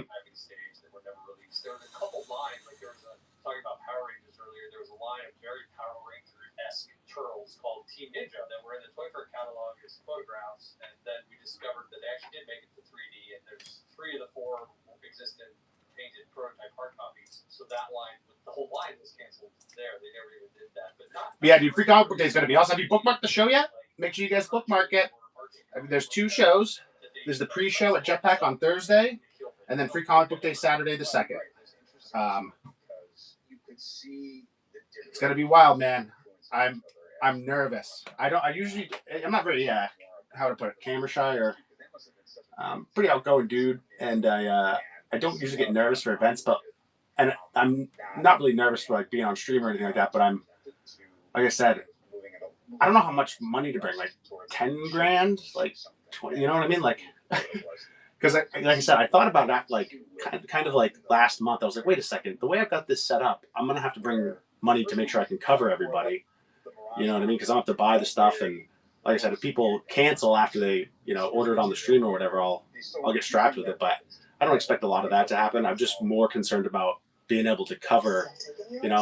was a couple lines, like there was talking about Power Rangers earlier, there was a line of very Power Ranger-esque turtles called Team Ninja that were in the Toy Fair catalog as photographs, and then we discovered that they actually did make it to 3D, and there's 3 of the 4 existing painted prototype hard copies. So that line, the whole line was canceled there. They never even did that. But not. Yeah, dude, Free Comic Book Day is going to be awesome. Have you bookmarked the show yet? Make sure you guys bookmark it. There's 2 shows. There's the pre-show at Jetpack on Thursday, and then Free Comic Book Day Saturday the 2nd. It's gonna be wild, man. I'm nervous. I'm not very how to put it, camera shy or pretty outgoing dude, and I don't usually get nervous for events, and I'm not really nervous for like being on stream or anything like that. But I'm, like I said, I don't know how much money to bring, like 10 grand, like 20. You know what I mean, like. Because, like I said, I thought about that like kind of like last month. I was like, wait a second, the way I've got this set up, I'm gonna have to bring money to make sure I can cover everybody. You know what I mean? Because I don't have to buy the stuff, and like I said, if people cancel after they order it on the stream or whatever, I'll get strapped with it. But I don't expect a lot of that to happen. I'm just more concerned about being able to cover. Like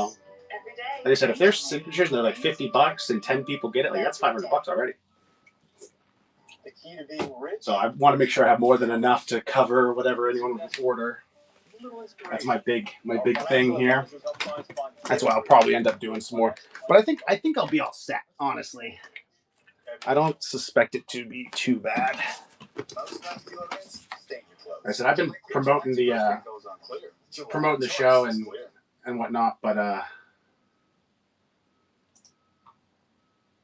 I said, if there's signatures and they're like $50 and 10 people get it, like that's $500 already. So I want to make sure I have more than enough to cover whatever anyone would order. That's my big thing here. That's why I'll probably end up doing some more. But I think I'll be all set, honestly. I don't suspect it to be too bad. Like I said, I've been promoting the show and whatnot, but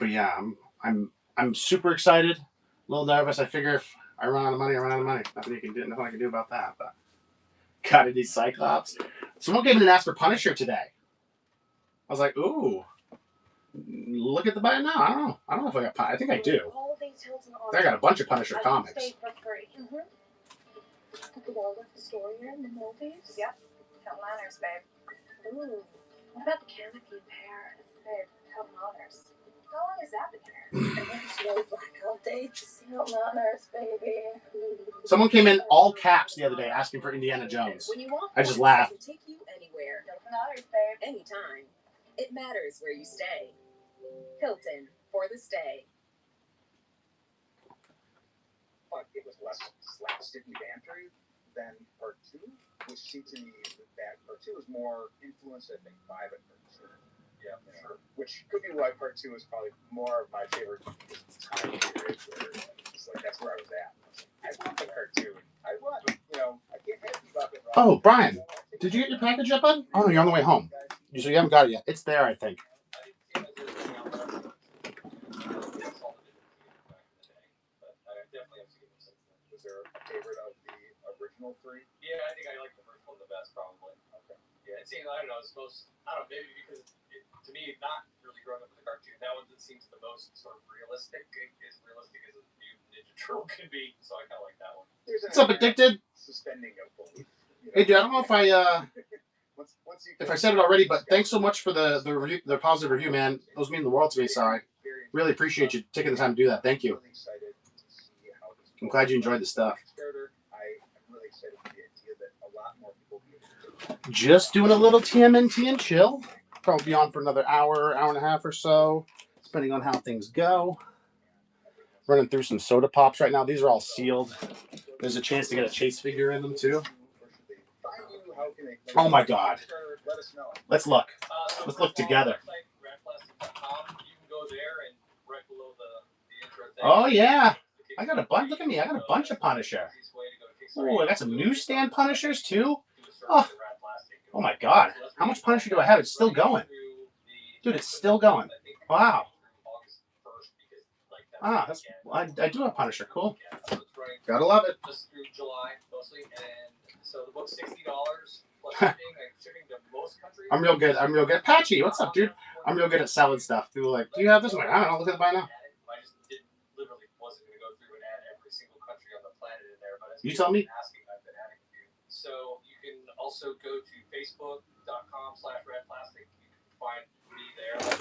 yeah, I'm super excited. A little nervous. I figure if I run out of money, I run out of money. Nothing I can do about that. But got any Cyclops? Someone came in and asked for Punisher today. I was like, ooh, look at the buy now. I don't know if I got Punisher. I think I do. I got a bunch of Punisher comics. The Waldorf Astoria in the Maldives? Yep. Hilton Honors, babe. Ooh. What about the canopy in Paris? Babe, Hilton Honors. How long has that been here? There's no blackout dates. Hilton Honors, baby. Someone came in all caps the other day asking for Indiana Jones. When you want I just laughed. take you anywhere. Hilton Honors, babe. Anytime. It matters where you stay. Hilton for the stay. But it was less slapsticky banter than part 2, which seemed to me that part 2 was more influenced, I think, by the cartoon. Yeah, sure. Which could be why part 2 is probably more of my favorite time period. Where it's like that's where I was at. I want the cartoon. I can't have you about it. Oh, Brian, did you get your package yet, bud? Oh no, you're on the way home. So you haven't got it yet. It's there, I think. Was there a favorite of the original 3? Yeah, I think I like the first one the best, probably. Okay. Yeah, it seems, I don't know, maybe because to me, not really growing up with the cartoon, that one seems the most sort of realistic as a mutant Ninja Turtle can be, so I kind of like that one. What's up, Addicted? Suspending of belief. Hey, dude, I don't know if I said it already, but thanks so much for the review, the positive review, man. Those mean the world to me, so I really appreciate you taking the time to do that. Thank you. I'm glad you enjoyed the stuff. Just doing a little TMNT and chill. Probably be on for another hour and a half or so, depending on how things go. Running through some soda pops right now. These are all sealed. There's a chance to get a Chase figure in them too. Oh my God. Let's look. Let's look together. Oh yeah. I got a bunch. Look at me. I got a bunch of Punisher. Oh, I got some newsstand Punishers too. Oh my God. How much Punisher do I have? It's still going. Dude, it's still going. Wow. That's I do have Punisher. Cool. Yeah, so it's running Gotta love it. just through July mostly, and so the book's $60 plus shipping to most countries. I'm real good. Patchy, what's up, dude? I'm real good at selling stuff. People are like, do you have this? I'm like, I don't know. Look at the buy now. I just literally wasn't going to go through and add every single country on the planet in there, but as you tell me. Asking, I've been adding a few. So you can also go to facebook.com/redplastic. You can find me there. That's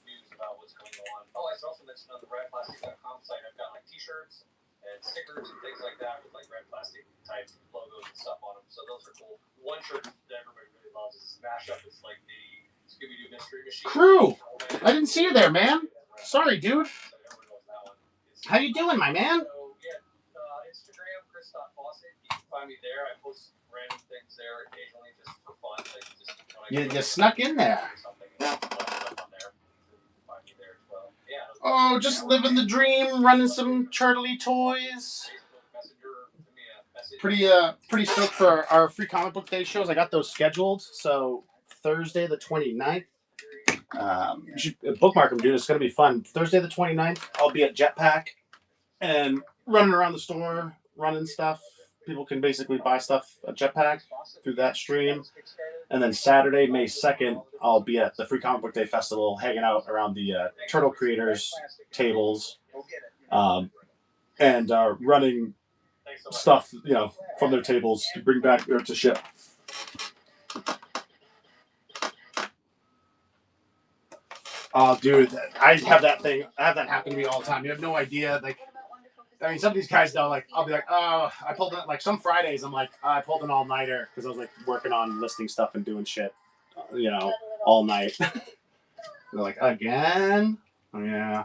news about what's going on. Oh, I should also mention on the redplastic.com site, I've got like t-shirts and stickers and things like that with like red plastic type logos and stuff on them. So those are cool. One shirt that everybody really loves is Smash Up. It's like the Scooby-Doo Mystery Machine. Crew! I didn't see you there, man. Sorry, dude. How you doing, my man? So, yeah, Instagram, Chris.Fawcett. You can find me there. I post random things there occasionally just for fun. Like just when you snuck in there. Oh, just living the dream, running some turtley toys. Pretty stoked for our free comic book day shows. I got those scheduled. So Thursday the 29th. You should bookmark them, dude. It's going to be fun. Thursday the 29th, I'll be at Jetpack and running around the store, running stuff. People can basically buy stuff at Jetpack through that stream. And then Saturday, May 2nd, I'll be at the Free Comic Book Day Festival hanging out around the Turtle Creators tables and running stuff, from their tables to bring back or to ship. Oh, dude, I have that happen to me all the time. You have no idea. Some of these guys know, I'll be like, oh, I pulled it. Some Fridays, I'm like, I pulled an all-nighter because I was, working on listing stuff and doing shit, all night. They're like, again? Oh, yeah.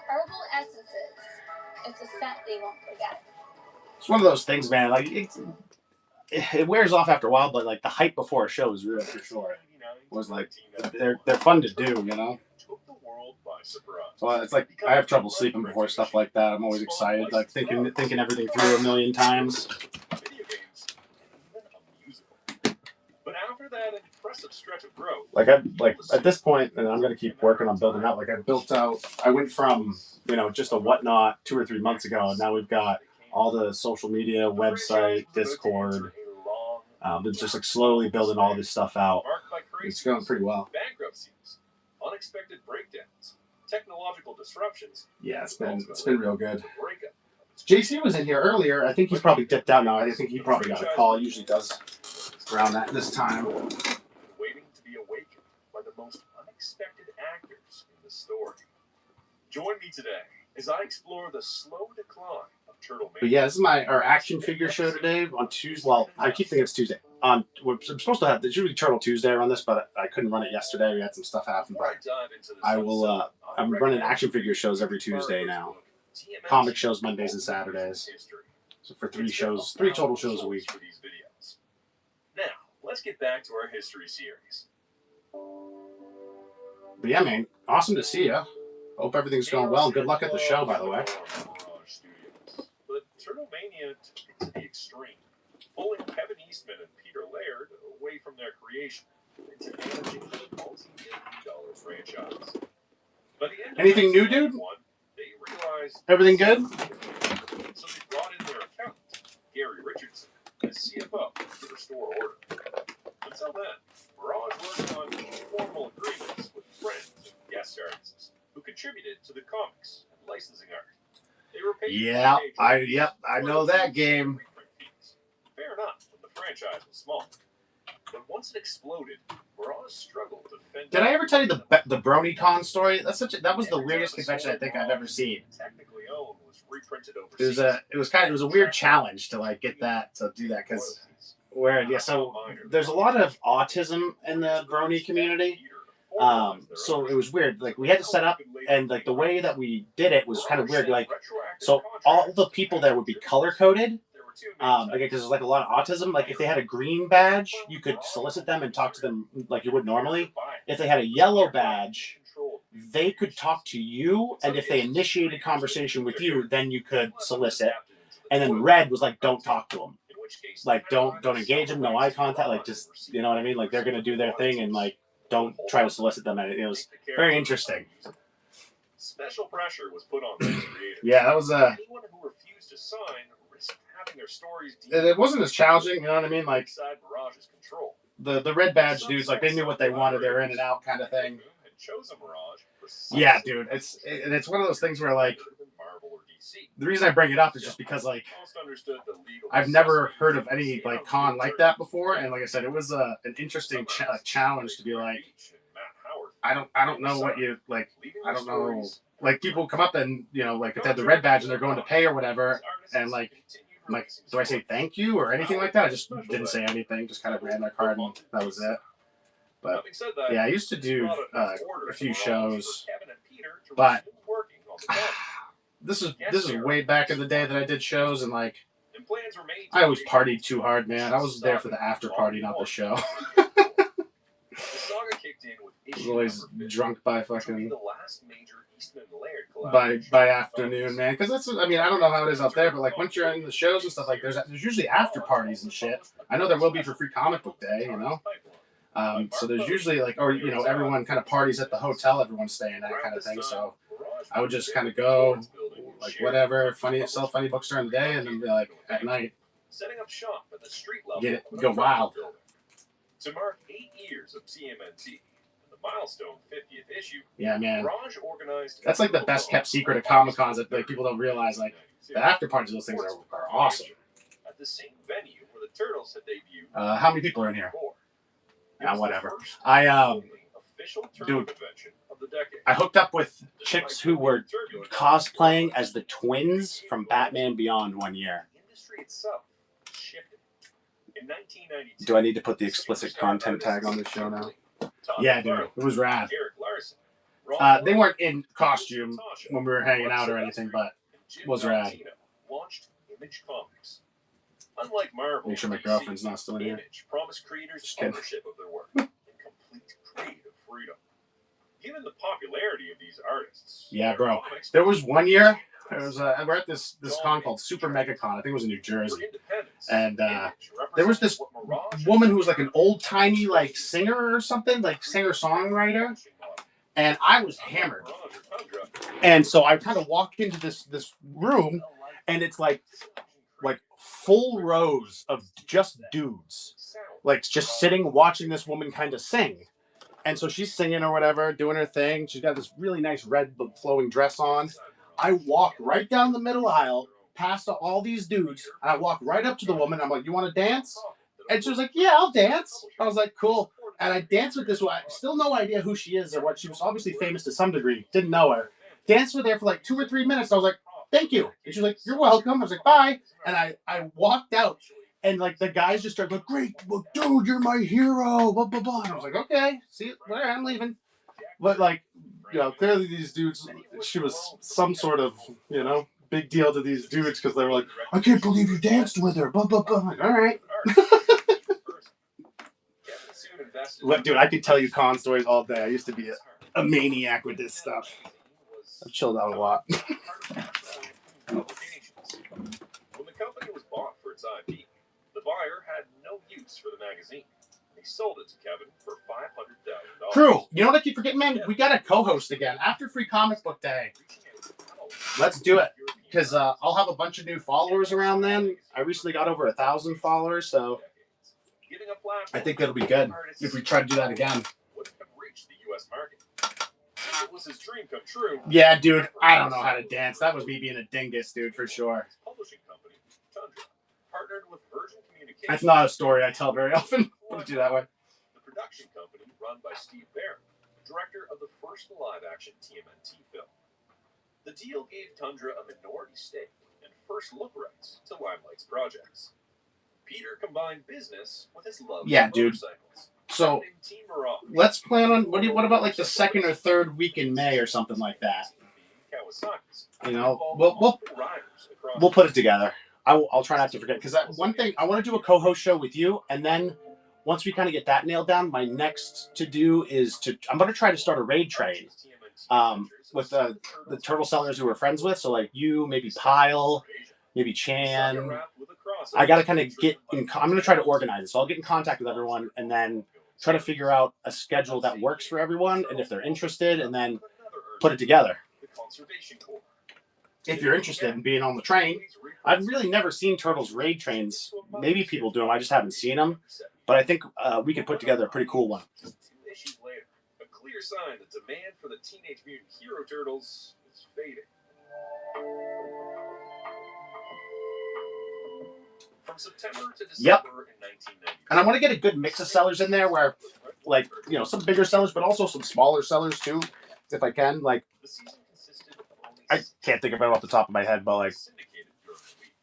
Herbal essences. It's a scent they won't forget. It's one of those things, man. It wears off after a while, but, the hype before a show is real, for sure. It was, they're fun to do, So it's I have trouble sleeping before stuff like that. I'm always excited, thinking everything through a million times. But after that impressive stretch of growth, at this point, and I'm gonna keep working on building out. I went from just a whatnot 2 or 3 months ago, and now we've got all the social media, website, Discord. It's just slowly building all this stuff out. It's going pretty well. Bankruptcies, unexpected breakdowns, technological disruptions. Yeah, it's been real good. JC was in here earlier. I think he's probably dipped out now. I think he probably got a call. He usually does around this time. Waiting to be awakened by the most unexpected actors in the story. Join me today as I explore the slow decline of Turtle Mania. But yeah, this is our action figure show today on Tuesday. Well, I keep thinking it's Tuesday. We're supposed to have there's usually Turtle Tuesday around this, but I couldn't run it yesterday. We had some stuff happen, but I will. I'm running action figure shows every Tuesday now. Comic shows Mondays and Saturdays. So for 3 total shows a week. Now, let's get back to our history series. But yeah, man, awesome to see you. Hope everything's going well. Good luck at the show, by the way. But Turtle Mania took it to the extreme, pulling Kevin Eastman and Peter Laird away from their creation into managing a multi-million-dollar franchise. By the end Anything of new, dude? They realized everything good? So they brought in their accountant, Gary Richardson, as CFO to restore order. Until then, Mirage worked on informal agreements with friends and guest artists who contributed to the comics and licensing art. They were paid I know that game. Fair enough when the franchise was small. But once it exploded, Mirage struggled to fend. Did I ever tell you the BronyCon story? That was the weirdest convention I think I've ever seen. Technically owned was reprinted overseas. It was a weird challenge to do that because so there's a lot of autism in the Brony community. So it was weird. We had to set up, and the way that we did it was kind of weird. So all the people there would be color coded. Because there's a lot of autism. If they had a green badge, you could solicit them and talk to them like you would normally. If they had a yellow badge, they could talk to you, and if they initiated conversation with you, then you could solicit. And then red was don't talk to them. Don't engage them, no eye contact. Just you know what I mean. They're gonna do their thing, and don't try to solicit them. And it was very interesting. Special pressure was put on these creators. Yeah, that was anyone who refused to sign risked having their stories deemed it wasn't as challenging, you know what I mean? Like inside Mirage's control. the red badge dudes, like they knew what they wanted, they were in and out kind of thing. Had chosen Mirage yeah, dude, it's one of those things where like the reason I bring it up is just because like I've never heard of any like con like that before, and like I said, it was an interesting challenge to be like, I don't know what you like. I don't know. Like people come up and you know like if they have the red badge and they're going to pay or whatever, and like I'm like, do I say thank you or anything like that? I just didn't say anything. Just kind of ran my card and that was it. But yeah, I used to do a few shows, but this is way back in the day that I did shows, and like I always partied too hard, man. I was there for the after party, not the show. I was always drunk by fucking by afternoon, man. Because that's, I mean, I don't know how it is out there, but like once you're in the shows and stuff, like there's usually after parties and shit. I know there will be for Free Comic Book Day, you know. So there's usually like, or you know, everyone kind of parties at the hotel, everyone's staying, that kind of thing. So I would just kind of go, like whatever, sell funny books during the day, and then be like at night, setting up shop at the street level, get it, go wild. To mark 8 years of TMNT, the milestone 50th issue. Yeah, man. Mirage organized. That's like the best kept secret of Comic Cons that like people don't realize. Like the after parties of those things are awesome. At the same venue where the Turtles had debuted. How many people are in here? Yeah, whatever. I dude, I hooked up with chicks who were cosplaying as the twins from Batman Beyond one year. Do I need to put the explicit content tag on this show now? Yeah, dude, it was rad. They weren't in costume when we were hanging out or anything, but it was rad. Unlike Marvel, make sure my girlfriend's not still in here. Promised creators ownership of their work and complete creative freedom. Given the popularity of these artists, yeah, bro. There was one year. We're at this con called Super Mega Con. I think it was in New Jersey, and there was this woman who was like an old timey like singer or something, like singer songwriter, and I was hammered. And so I kind of walked into this room, and it's like full rows of just dudes, like just sitting watching this woman kind of sing. And so she's singing or whatever, doing her thing. She's got this really nice red flowing dress on. I walk right down the middle aisle, past all these dudes, and I walk right up to the woman. I'm like, "You want to dance?" And she was like, "Yeah, I'll dance." I was like, "Cool." And I danced with this one. Still no idea who she is or what. She was obviously famous to some degree. Didn't know her. Danced with her for like 2 or 3 minutes. I was like, "Thank you." And she's like, "You're welcome." I was like, "Bye." And I walked out, and like the guys just started like, "Great, well, dude, you're my hero." Blah blah blah. And I was like, "Okay, see you. All right, I'm leaving." But like, you know, clearly these dudes, she was some sort of, you know, big deal to these dudes because they were like, "I can't believe you danced with her." Blah blah blah. I'm like, all right. Look, dude, I could tell you con stories all day. I used to be a maniac with this stuff. I've chilled out a lot. When the company was bought for its IP, the buyer had no use for the magazine. He sold it to Kevin for $500,000. True. You know what I keep forgetting, man? We got to co-host again after Free Comic Book Day. Let's do it, because I'll have a bunch of new followers around then. I recently got over 1,000 followers, so I think it'll be good if we try to do that again. It was his dream come true. Yeah, dude, I don't know how to dance. That was me being a dingus, dude, for sure. Publishing company, Tundra, partnered with Virgin Communications. That's not a story I tell very often. Don't do that way. The production company run by Steve Barron, director of the first live-action TMNT film. The deal gave Tundra a minority stake and first look rights to Limelight's projects. Peter combined business with his love of motorcycles. So let's plan on what about like the second or third week in May or something like that? You know, we'll put it together. I'll try not to forget, because one thing I want to do a co-host show with you, and then once we kind of get that nailed down, my next to do is I'm going to try to start a raid train with the turtle sellers who we're friends with. So like you, maybe Pyle, maybe Chan. I got to kind of I'm going to try to organize it. So I'll get in contact with everyone and then try to figure out a schedule that works for everyone and if they're interested, and then put it together. Observation Corps. If you're interested in being on the train, I've really never seen Turtles raid trains. Maybe people do them, I just haven't seen them. But I think we could put together a pretty cool one. 2 issues later, a clear sign that demand for the Teenage Mutant Hero Turtles is fading. From September to December in 1990. And I want to get a good mix of sellers in there where, like, you know, some bigger sellers, but also some smaller sellers too, if I can. Like, The season consisted of only I can't think of it off the top of my head, but like, syndicated during the week.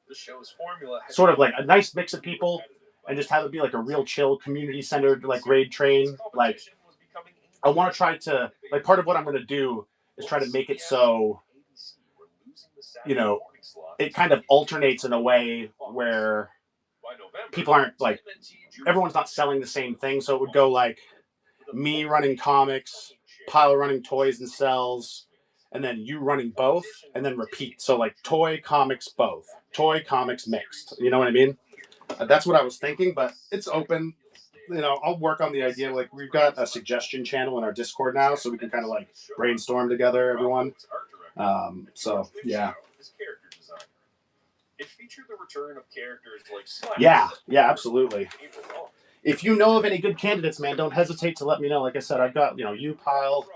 The show's formula has sort of like a nice mix of people, and just have it be like a real chill, community-centered like raid train. Like, I want to try to, like, part of what I'm going to do is try to make it so, you know, it kind of alternates in a way where people aren't like, everyone's not selling the same thing. So it would go like me running comics, Pile running toys and sells, and then you running both, and then repeat. So like toy, comics, both. Toy, comics, mixed. You know what I mean? That's what I was thinking, but it's open. You know, I'll work on the idea. Like, we've got a suggestion channel in our Discord now, so we can kind of like brainstorm together, everyone. So yeah. It featured the return of characters like Slash. Yeah, absolutely. If you know of any good candidates, man, don't hesitate to let me know. Like I said, I've got, you know, you, Pile,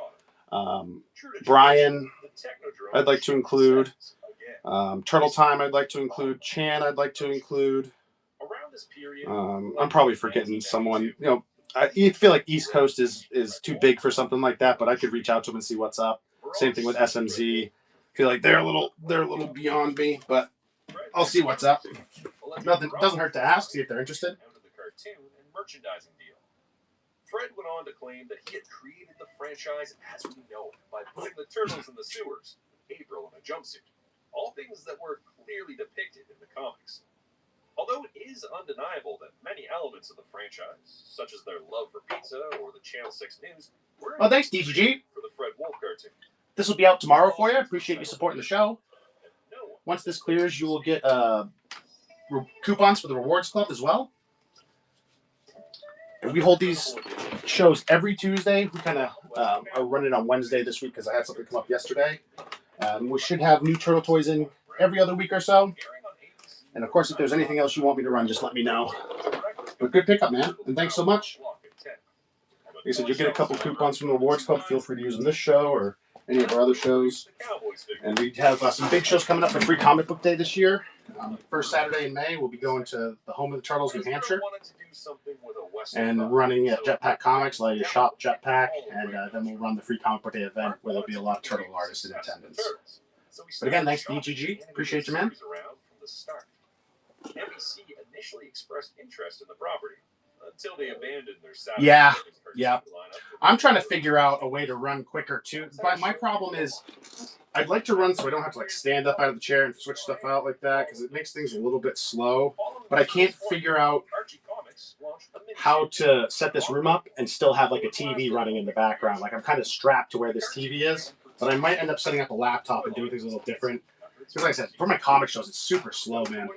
Brian, I'd like to include. Turtle Time, I'd like to include. Chan, I'd like to include. I'm probably forgetting someone. You know, I feel like East Coast is too big for something like that, but I could reach out to them and see what's up. Same thing with SMZ. I feel like they're a little beyond me, but I'll see what's up. Nothing doesn't hurt to ask. See if they're interested. Merchandising deal. Fred went on to claim that he had created the franchise as we know it by putting the turtles in the sewers, April in a jumpsuit, all things that were clearly depicted in the comics. Although it is undeniable that many elements of the franchise, such as their love for pizza or the Channel 6 news, were thanks, DGG. For the Fred Wolf cartoon. This will be out tomorrow for you. I appreciate you supporting the show. Once this clears, you will get coupons for the Rewards Club as well. And we hold these shows every Tuesday. We kind of are running on Wednesday this week because I had something come up yesterday. We should have new Turtle Toys in every other week or so. And of course, if there's anything else you want me to run, just let me know. But good pickup, man. And thanks so much. Like I said, you'll get a couple coupons from the Rewards Club. Feel free to use them this show or any of our other shows. And we have some big shows coming up for Free Comic Book Day this year. First Saturday in May, we'll be going to the home of the Turtles, New Hampshire. And running at Jetpack Comics, like shop Jetpack. And then we'll run the Free Comic Book Day event where there'll be a lot of Turtle artists in attendance. But again, thanks, DGG. Appreciate you, man. NBC initially expressed interest in the property until they abandoned their Yeah. I'm trying to figure out a way to run quicker too. But my problem is, I'd like to run so I don't have to like stand up out of the chair and switch stuff out like that because it makes things a little bit slow. But I can't figure out how to set this room up and still have like a TV running in the background. Like I'm kind of strapped to where this TV is, but I might end up setting up a laptop and doing things a little different. Because like I said, for my comic shows, it's super slow, man.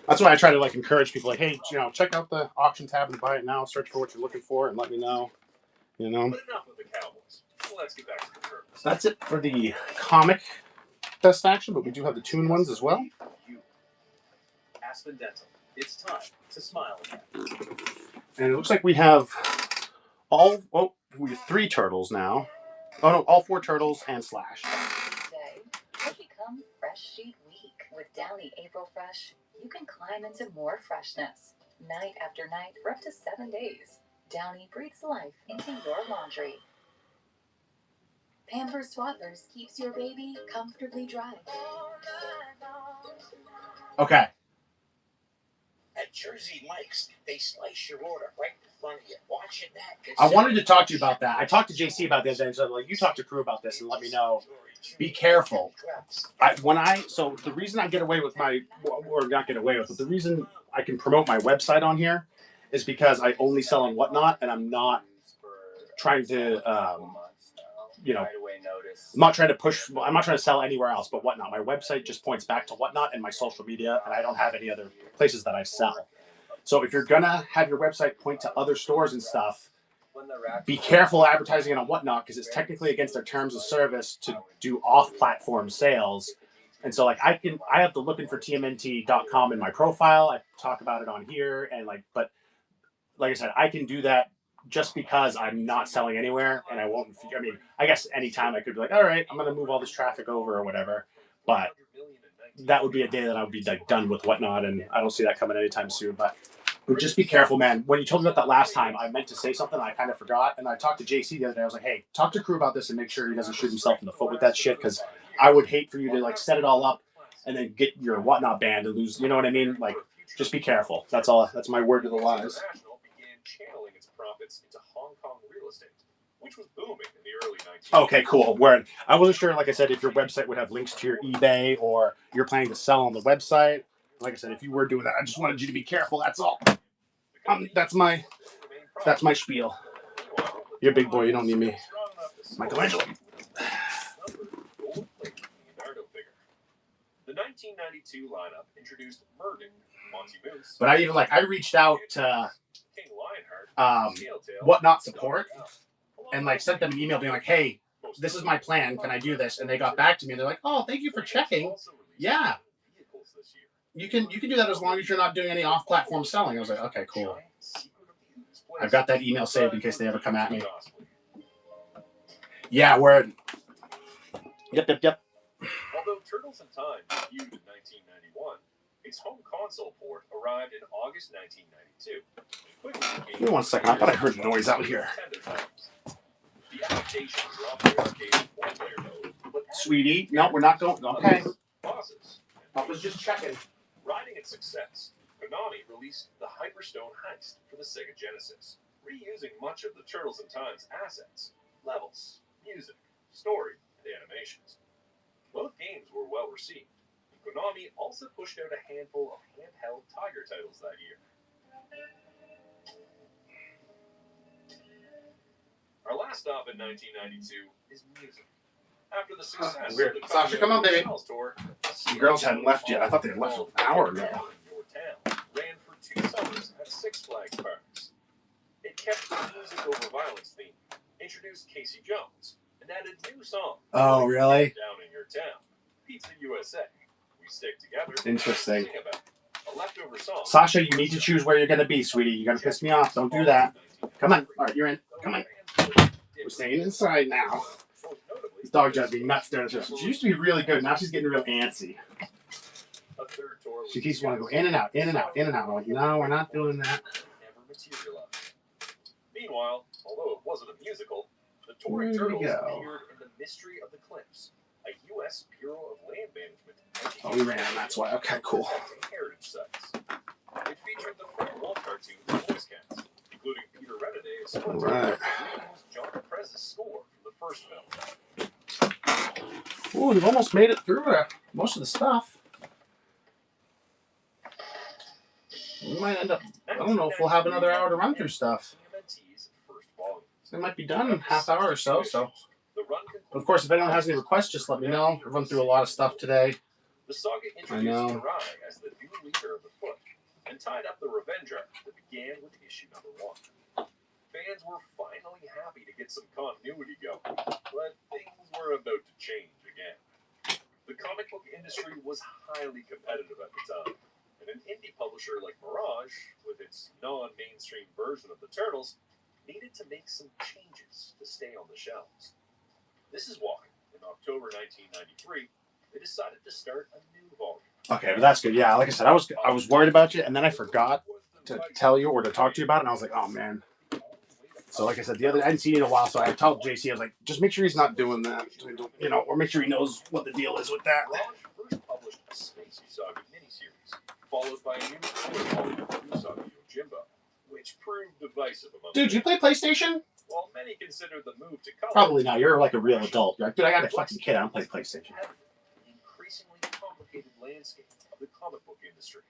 That's why I try to like encourage people, like, hey, you know, check out the auction tab and buy it now. Search for what you're looking for and let me know. You know. But enough of the Cowboys. Let's get back to the Turtles. That's it for the comic best action, but we do have the toon ones as well. Aspen Dental. It's time to smile again. And it looks like we have we have 3 turtles now. Oh no, all 4 turtles and Slash. Today will become Fresh Sheet Week. With Downy April Fresh, you can climb into more freshness. Night after night for up to 7 days. Downy breathes life into your laundry. Pampers Swaddlers keeps your baby comfortably dry. Okay. At Jersey Mike's, they slice your order right in front of you. Watching that. I wanted to talk to you about that. I talked to JC about this, and so like, you talk to crew about this and let me know. Be careful. So the reason I get away with or not get away with, but the reason I can promote my website on here is because I only sell on Whatnot, and I'm not trying to, I'm not trying to sell anywhere else but Whatnot. My website just points back to Whatnot and my social media, and I don't have any other places that I sell. So if you're gonna have your website point to other stores and stuff, be careful advertising it on Whatnot because it's technically against their terms of service to do off-platform sales. And so like I have to look in for TMNT.com in my profile. I talk about it on here and but like I said, I can do that just because I'm not selling anywhere and I won't. I mean, I guess anytime I could be like, all right, I'm going to move all this traffic over or whatever. But that would be a day that I would be like done with Whatnot, and I don't see that coming anytime soon. But just be careful, man. When you told me about that last time, I meant to say something. I kind of forgot, and I talked to JC the other day. I was like, hey, talk to Crew about this and make sure he doesn't shoot himself in the foot with that shit, because I would hate for you to like set it all up and then get your Whatnot banned and lose. You know what I mean? Like, just be careful. That's all. That's my word to the wise. Channeling its profits into Hong Kong real estate, which was booming in the early 1990s. Okay, cool. Word. I wasn't sure, like I said, if your website would have links to your eBay or you're planning to sell on the website. Like I said, if you were doing that, I just wanted you to be careful. That's all. That's my spiel. You're a big boy. You don't need me. Michelangelo. The 1992 lineup introduced Mergen, Monty Moose. But I reached out to Whatnot support and like sent them an email being like, hey, this is my plan. Can I do this? And they got back to me and they're like, oh, thank you for checking. Yeah. You can do that as long as you're not doing any off-platform selling. I was like, okay, cool. I've got that email saved in case they ever come at me. Yeah, word. Yep. Although Turtles in Time debuted in 1991, its home console port arrived in August 1992. Give me 1 second. I thought I heard noise out here. The adaptation dropped the arcade one-player mode, but Sweetie, no, we're not going. Okay. Bosses. I was just checking. Riding its success, Konami released the Hyperstone Heist for the Sega Genesis, reusing much of the Turtles in Time's assets, levels, music, story, and animations. Both games were well received. Konami also pushed out a handful of handheld Tiger titles that year. Our last stop in 1992 is music. After the success Weird. of the Sasha, come on, baby. Tour, The girls hadn't left yet. I thought they had left an hour ago. Your Town ran for 2 summers at Six Flags Parks. It kept the music over violence theme, introduced Casey Jones, and added new songs. Oh, really? Down in Your Town, Pizza USA, We Stick Together. Interesting. Sing About It, a leftover song. Sasha, you need to choose where you're going to be, sweetie. You're going to piss me off. Don't do that. Come on. All right, you're in. Come on. We're staying inside now. This dog drives me nuts there. She used to be really good. Now she's getting real antsy. She keeps wanting to go in and out, in and out, in and out. I'm like, no, we're not doing that. Meanwhile, although it wasn't a musical, the Touring Where do we Turtles go? appeared in The Mystery of the Cliffs, a U.S. Bureau of Land Management. Oh, we ran. That's why. Okay, cool. Heritage sites. It featured the Fred Wolf cartoon voice cast, including Peter Renaday as All right. John Prez's score from the first film. Ooh, we've almost made it through most of the stuff. We might end up, I don't know if we'll have another hour to run through stuff. TMNT's first volume. So it might be done in half hour or so. Of course, if anyone has any requests, just let me know. I've run through a lot of stuff today. The saga introduced Mirai as the new leader of the Foot and tied up the revenge arc that began with issue number 1. Fans were finally happy to get some continuity going, but things were about to change again. The comic book industry was highly competitive at the time, and an indie publisher like Mirage, with its non-mainstream version of the Turtles, needed to make some changes to stay on the shelves. This is why, in October 1993, they decided to start a new volume. Okay, but that's good. Yeah, like I said, I was worried about you, and then I forgot to tell you or to talk to you about it, and I was like, oh, man. So, like I said, I hadn't seen it in a while, so I told JC, I was like, just make sure he's not doing that, you know, or make sure he knows what the deal is with that. Mirage first published a Space Usagi miniseries, followed by a new volume of Usagi Yojimbo, which proved divisive among Dude, you play PlayStation? While many consider the move to color, Probably not. You're like a real adult. You're like, dude, I got a fucking kid. I don't play PlayStation. The increasingly complicated landscape of the comic book industry.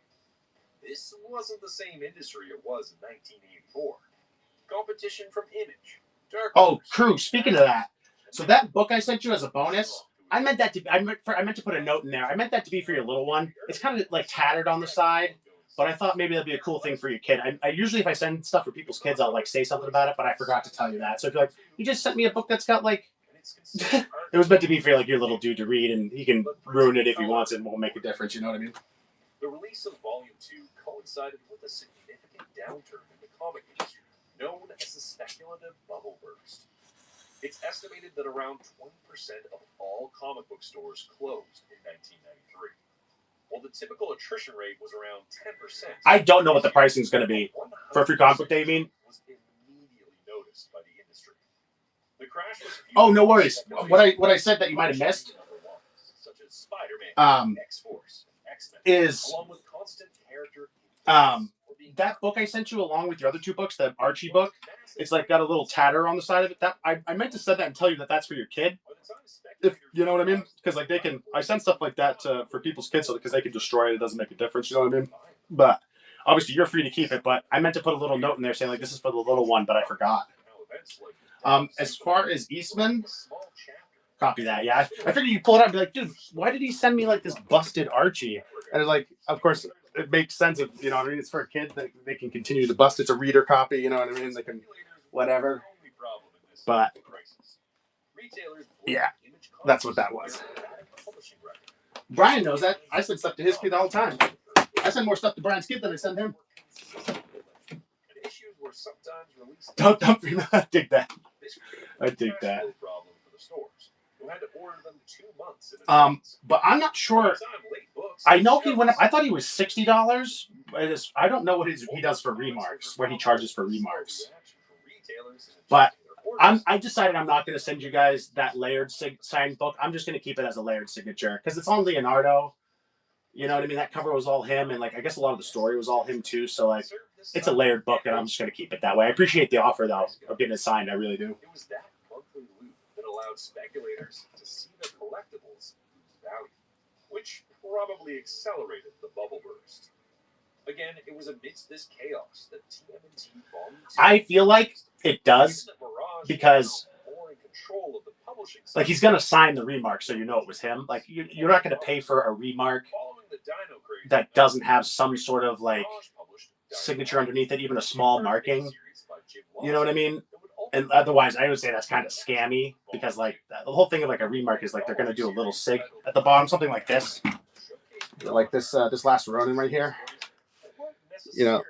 This wasn't the same industry it was in 1984. Competition from Image. Dark Oh, Horse, Crew, speaking of that, so that book I sent you as a bonus, I meant to put a note in there. I meant that to be for your little one. It's kind of like tattered on the side, But I thought maybe that'd be a cool thing for your kid. I usually, if I send stuff for people's kids, I'll like say something about it, but I forgot to tell you that. So if you're like, you just sent me a book that's got like, it was meant to be for like your little dude to read, and he can ruin it if he wants. It won't make a difference. You know what I mean? The release of Volume 2 coincided with a significant downturn in the comic industry, known as the speculative bubble burst. It's estimated that around 20% of all comic book stores closed in 1993. While the typical attrition rate was around 10%. I don't know what the pricing is going to be for a free comic book day, you mean? Was immediately noticed by the industry. The crash was oh, no worries. What I said that you might have missed, such as Spider-Man, X-Force, X-Men, is along with constant character that book I sent you along with your other 2 books, the Archie book. It's like got a little tatter on the side of it. That I meant to say that and tell you that that's for your kid. If you know what I mean, because like I send stuff like that for people's kids so because they can destroy it. It doesn't make a difference. You know what I mean? But obviously you're free to keep it. But I meant to put a little note in there saying like this is for the little one, but I forgot. As far as Eastman, copy that. Yeah, I figured you pull it out and be like, dude, why did he send me like this busted Archie? And it's like, of course, it makes sense if you know what I mean. It's for a kid that they can continue to bust. It's a reader copy. You know what I mean? They can whatever. But yeah, that's what that was. Brian knows that. I send stuff to his kid all the time. I send more stuff to Brian's kid than I send him. Don't I dig that. I dig that. But I'm not sure. I know he went up. I thought he was $60. I don't know what he does for remarks, what he charges for remarks. But I decided I'm not going to send you guys that layered signed book. I'm just going to keep it as a layered signature because it's on Leonardo. You know what I mean? That cover was all him, and like I guess a lot of the story was all him too. So like, it's a layered book, and I'm just going to keep it that way. I appreciate the offer though of getting it signed. I really do. It was that monthly loot that allowed speculators to see the collectibles lose value, which probably accelerated the bubble burst. Again, it was amidst this chaos that TMNT Volume 2. I feel like it does because like he's gonna sign the remark, so you know it was him. Like you're not gonna pay for a remark that doesn't have some sort of like signature underneath it, even a small marking. You know what I mean? And otherwise, I would say that's kind of scammy because like the whole thing of like a remark is like they're gonna do a little sig at the bottom, something like this, like this last Ronin right here. You know,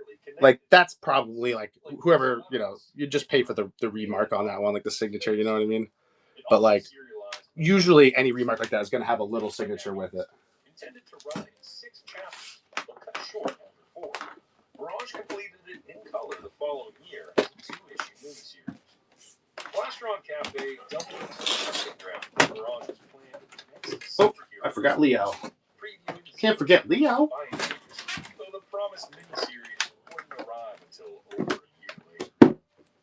like that's probably like whoever, you know, you just pay for the remark on that one, like the signature, you know what I mean? But like usually any remark like that is going to have a little signature with it. Intended to run in 6 chapters, but cut short after 4. Mirage completed it in color the following year as a 2-issue miniseries. Blastron Cafe doubled as a testing ground for Mirage's planned next superhero. I forgot Leo. Can't forget Leo. Though the promised miniseries wouldn't arrive until over a year later.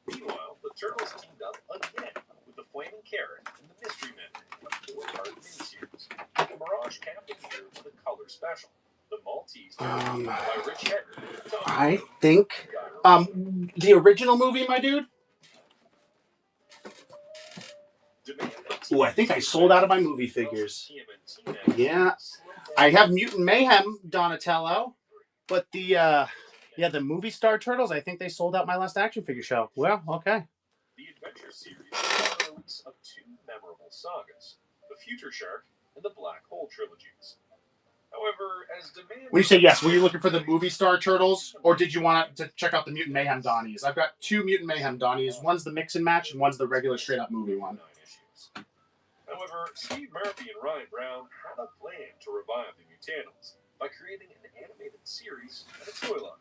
Meanwhile, the Turtles teamed up again with the Flaming Carrot and the Mystery Men in a 4-part miniseries. The Mirage capped the year with a color special. The Maltese by Rich Hedden. I think the original movie, my dude. Oh, I think I sold out of my movie figures. Yeah, I have Mutant Mayhem Donatello, but the movie Star Turtles, I think they sold out my last action figure show. Well, okay. The Adventure series saw the release of 2 memorable sagas, the Future Shark and the Black Hole trilogies. However, as demand... When you say yes, were you looking for the movie Star Turtles, or did you want to check out the Mutant Mayhem Donnies? I've got 2 Mutant Mayhem Donnies. One's the mix and match, and one's the regular straight-up movie one. However, Steve Murphy and Ryan Brown had a plan to revive the Mutanimals by creating an animated series and a toy line.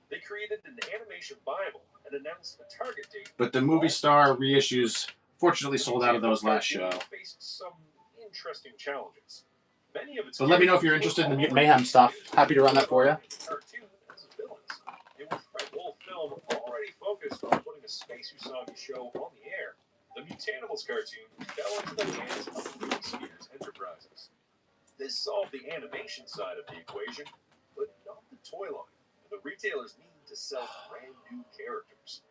They created an animation Bible and announced a target date. But the movie Star reissues fortunately sold out of those last show. Faced some interesting challenges. Many of its so let me know if you're interested in the Mutant Mayhem stuff. Happy to run that for you. Cartoon as villains. It was Red Wolf Film already focused on putting a Space Usagi show on the air. The Mutanimals cartoon fell into the hands of Louis Spears Enterprises. This solved the animation side of the equation, but not the toy line. The retailers needed to sell brand new characters.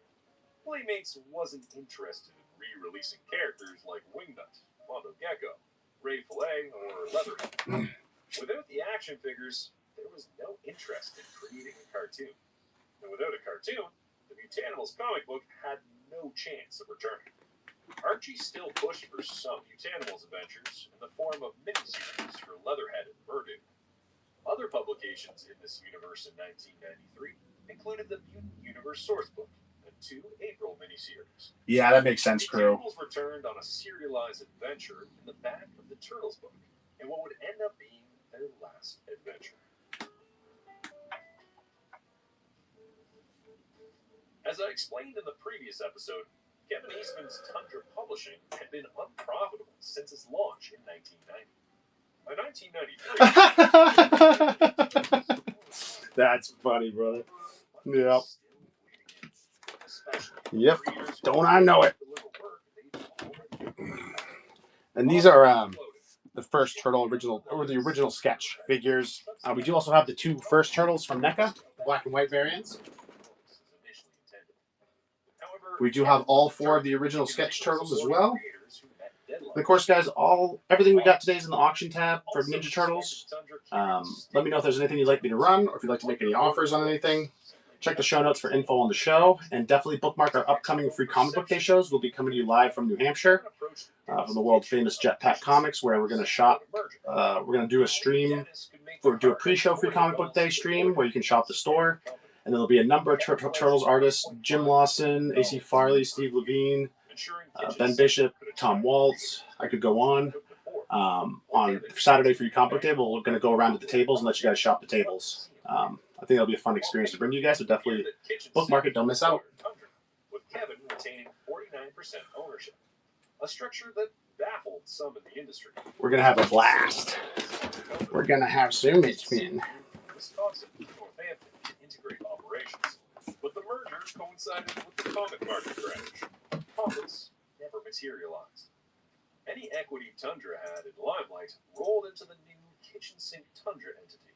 Playmates wasn't interested in re-releasing characters like Wingnut, Mondo Gecko, Ray Fillet, or Leatherhead. Without the action figures, there was no interest in creating a cartoon. And without a cartoon, the Mutanimals comic book had no chance of returning. Archie still pushed for some Mutanimals adventures in the form of miniseries for Leatherhead and Murdu. Other publications in this universe in 1993 included the Mutant Universe Sourcebook and 2 April miniseries. Yeah, that makes sense, crew. The Turtles returned on a serialized adventure in the back of the Turtles book, in what would end up being their last adventure. As I explained in the previous episode, Kevin Eastman's Tundra Publishing had been unprofitable since its launch in 1990. By 1993, that's funny, brother. Yep. Yep. Don't I know it? And these are the first Turtle original, or the original sketch figures. We do also have the 2 first Turtles from NECA, the black and white variants. We do have all 4 of the original sketch Turtles as well. And of course, guys, everything we got today is in the auction tab for Ninja Turtles. Let me know if there's anything you'd like me to run, or if you'd like to make any offers on anything. Check the show notes for info on the show, and definitely bookmark our upcoming free comic book day shows. We'll be coming to you live from New Hampshire, from the world famous Jetpack Comics, where we're going to shop. We're going to do a stream, or do a pre-show free comic book day stream where you can shop the store. And there'll be a number of Turtles artists: Jim Lawson, AC Farley, Steve Levine, Ben Bishop, Tom Waltz. I could go on. On Saturday for your comic book day, we're going to go around to the tables and let you guys shop the tables. I think it'll be a fun experience to bring you guys, so definitely bookmark it. Don't miss out. With Kevin retaining 49% ownership, a structure that baffled some in the industry. We're going to have a blast. We're going to have so much fun. Wisconsin, Northampton to integrate operations, but the merger coincided with the comic market crash. Profits never materialized. Any equity Tundra had in Limelight rolled into the new kitchen sink Tundra entity.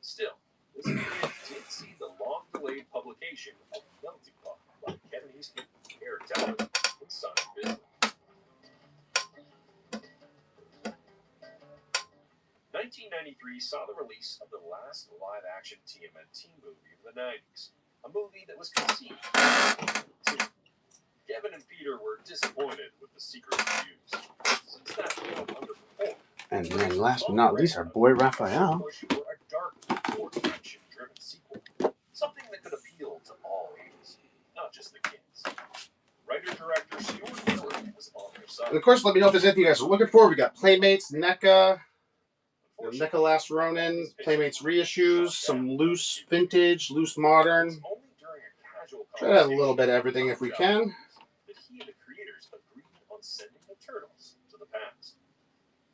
Still, this period did see the long-delayed publication of Melting Pot by Kevin Eastman, Eric Talbot, and Simon Bisley. 1993 saw the release of the last live-action TMNT movie of the 90s, a movie that was conceived by the team. Kevin and Peter were disappointed with the secret reviews, since that film underperformed. And then last but not least, our boy Raphael. For a dark, more action-driven sequel, something that could appeal to all ages, not just the kids. Writer-director Stuart Miller was on their side. And of course, let me know if there's anything you guys are looking for. We got Playmates, NECA, NECA Last Ronin, Playmates reissues, some loose vintage, loose modern. Try to have a little bit of everything if we can. That he and the creators agreed on sending the Turtles to the past.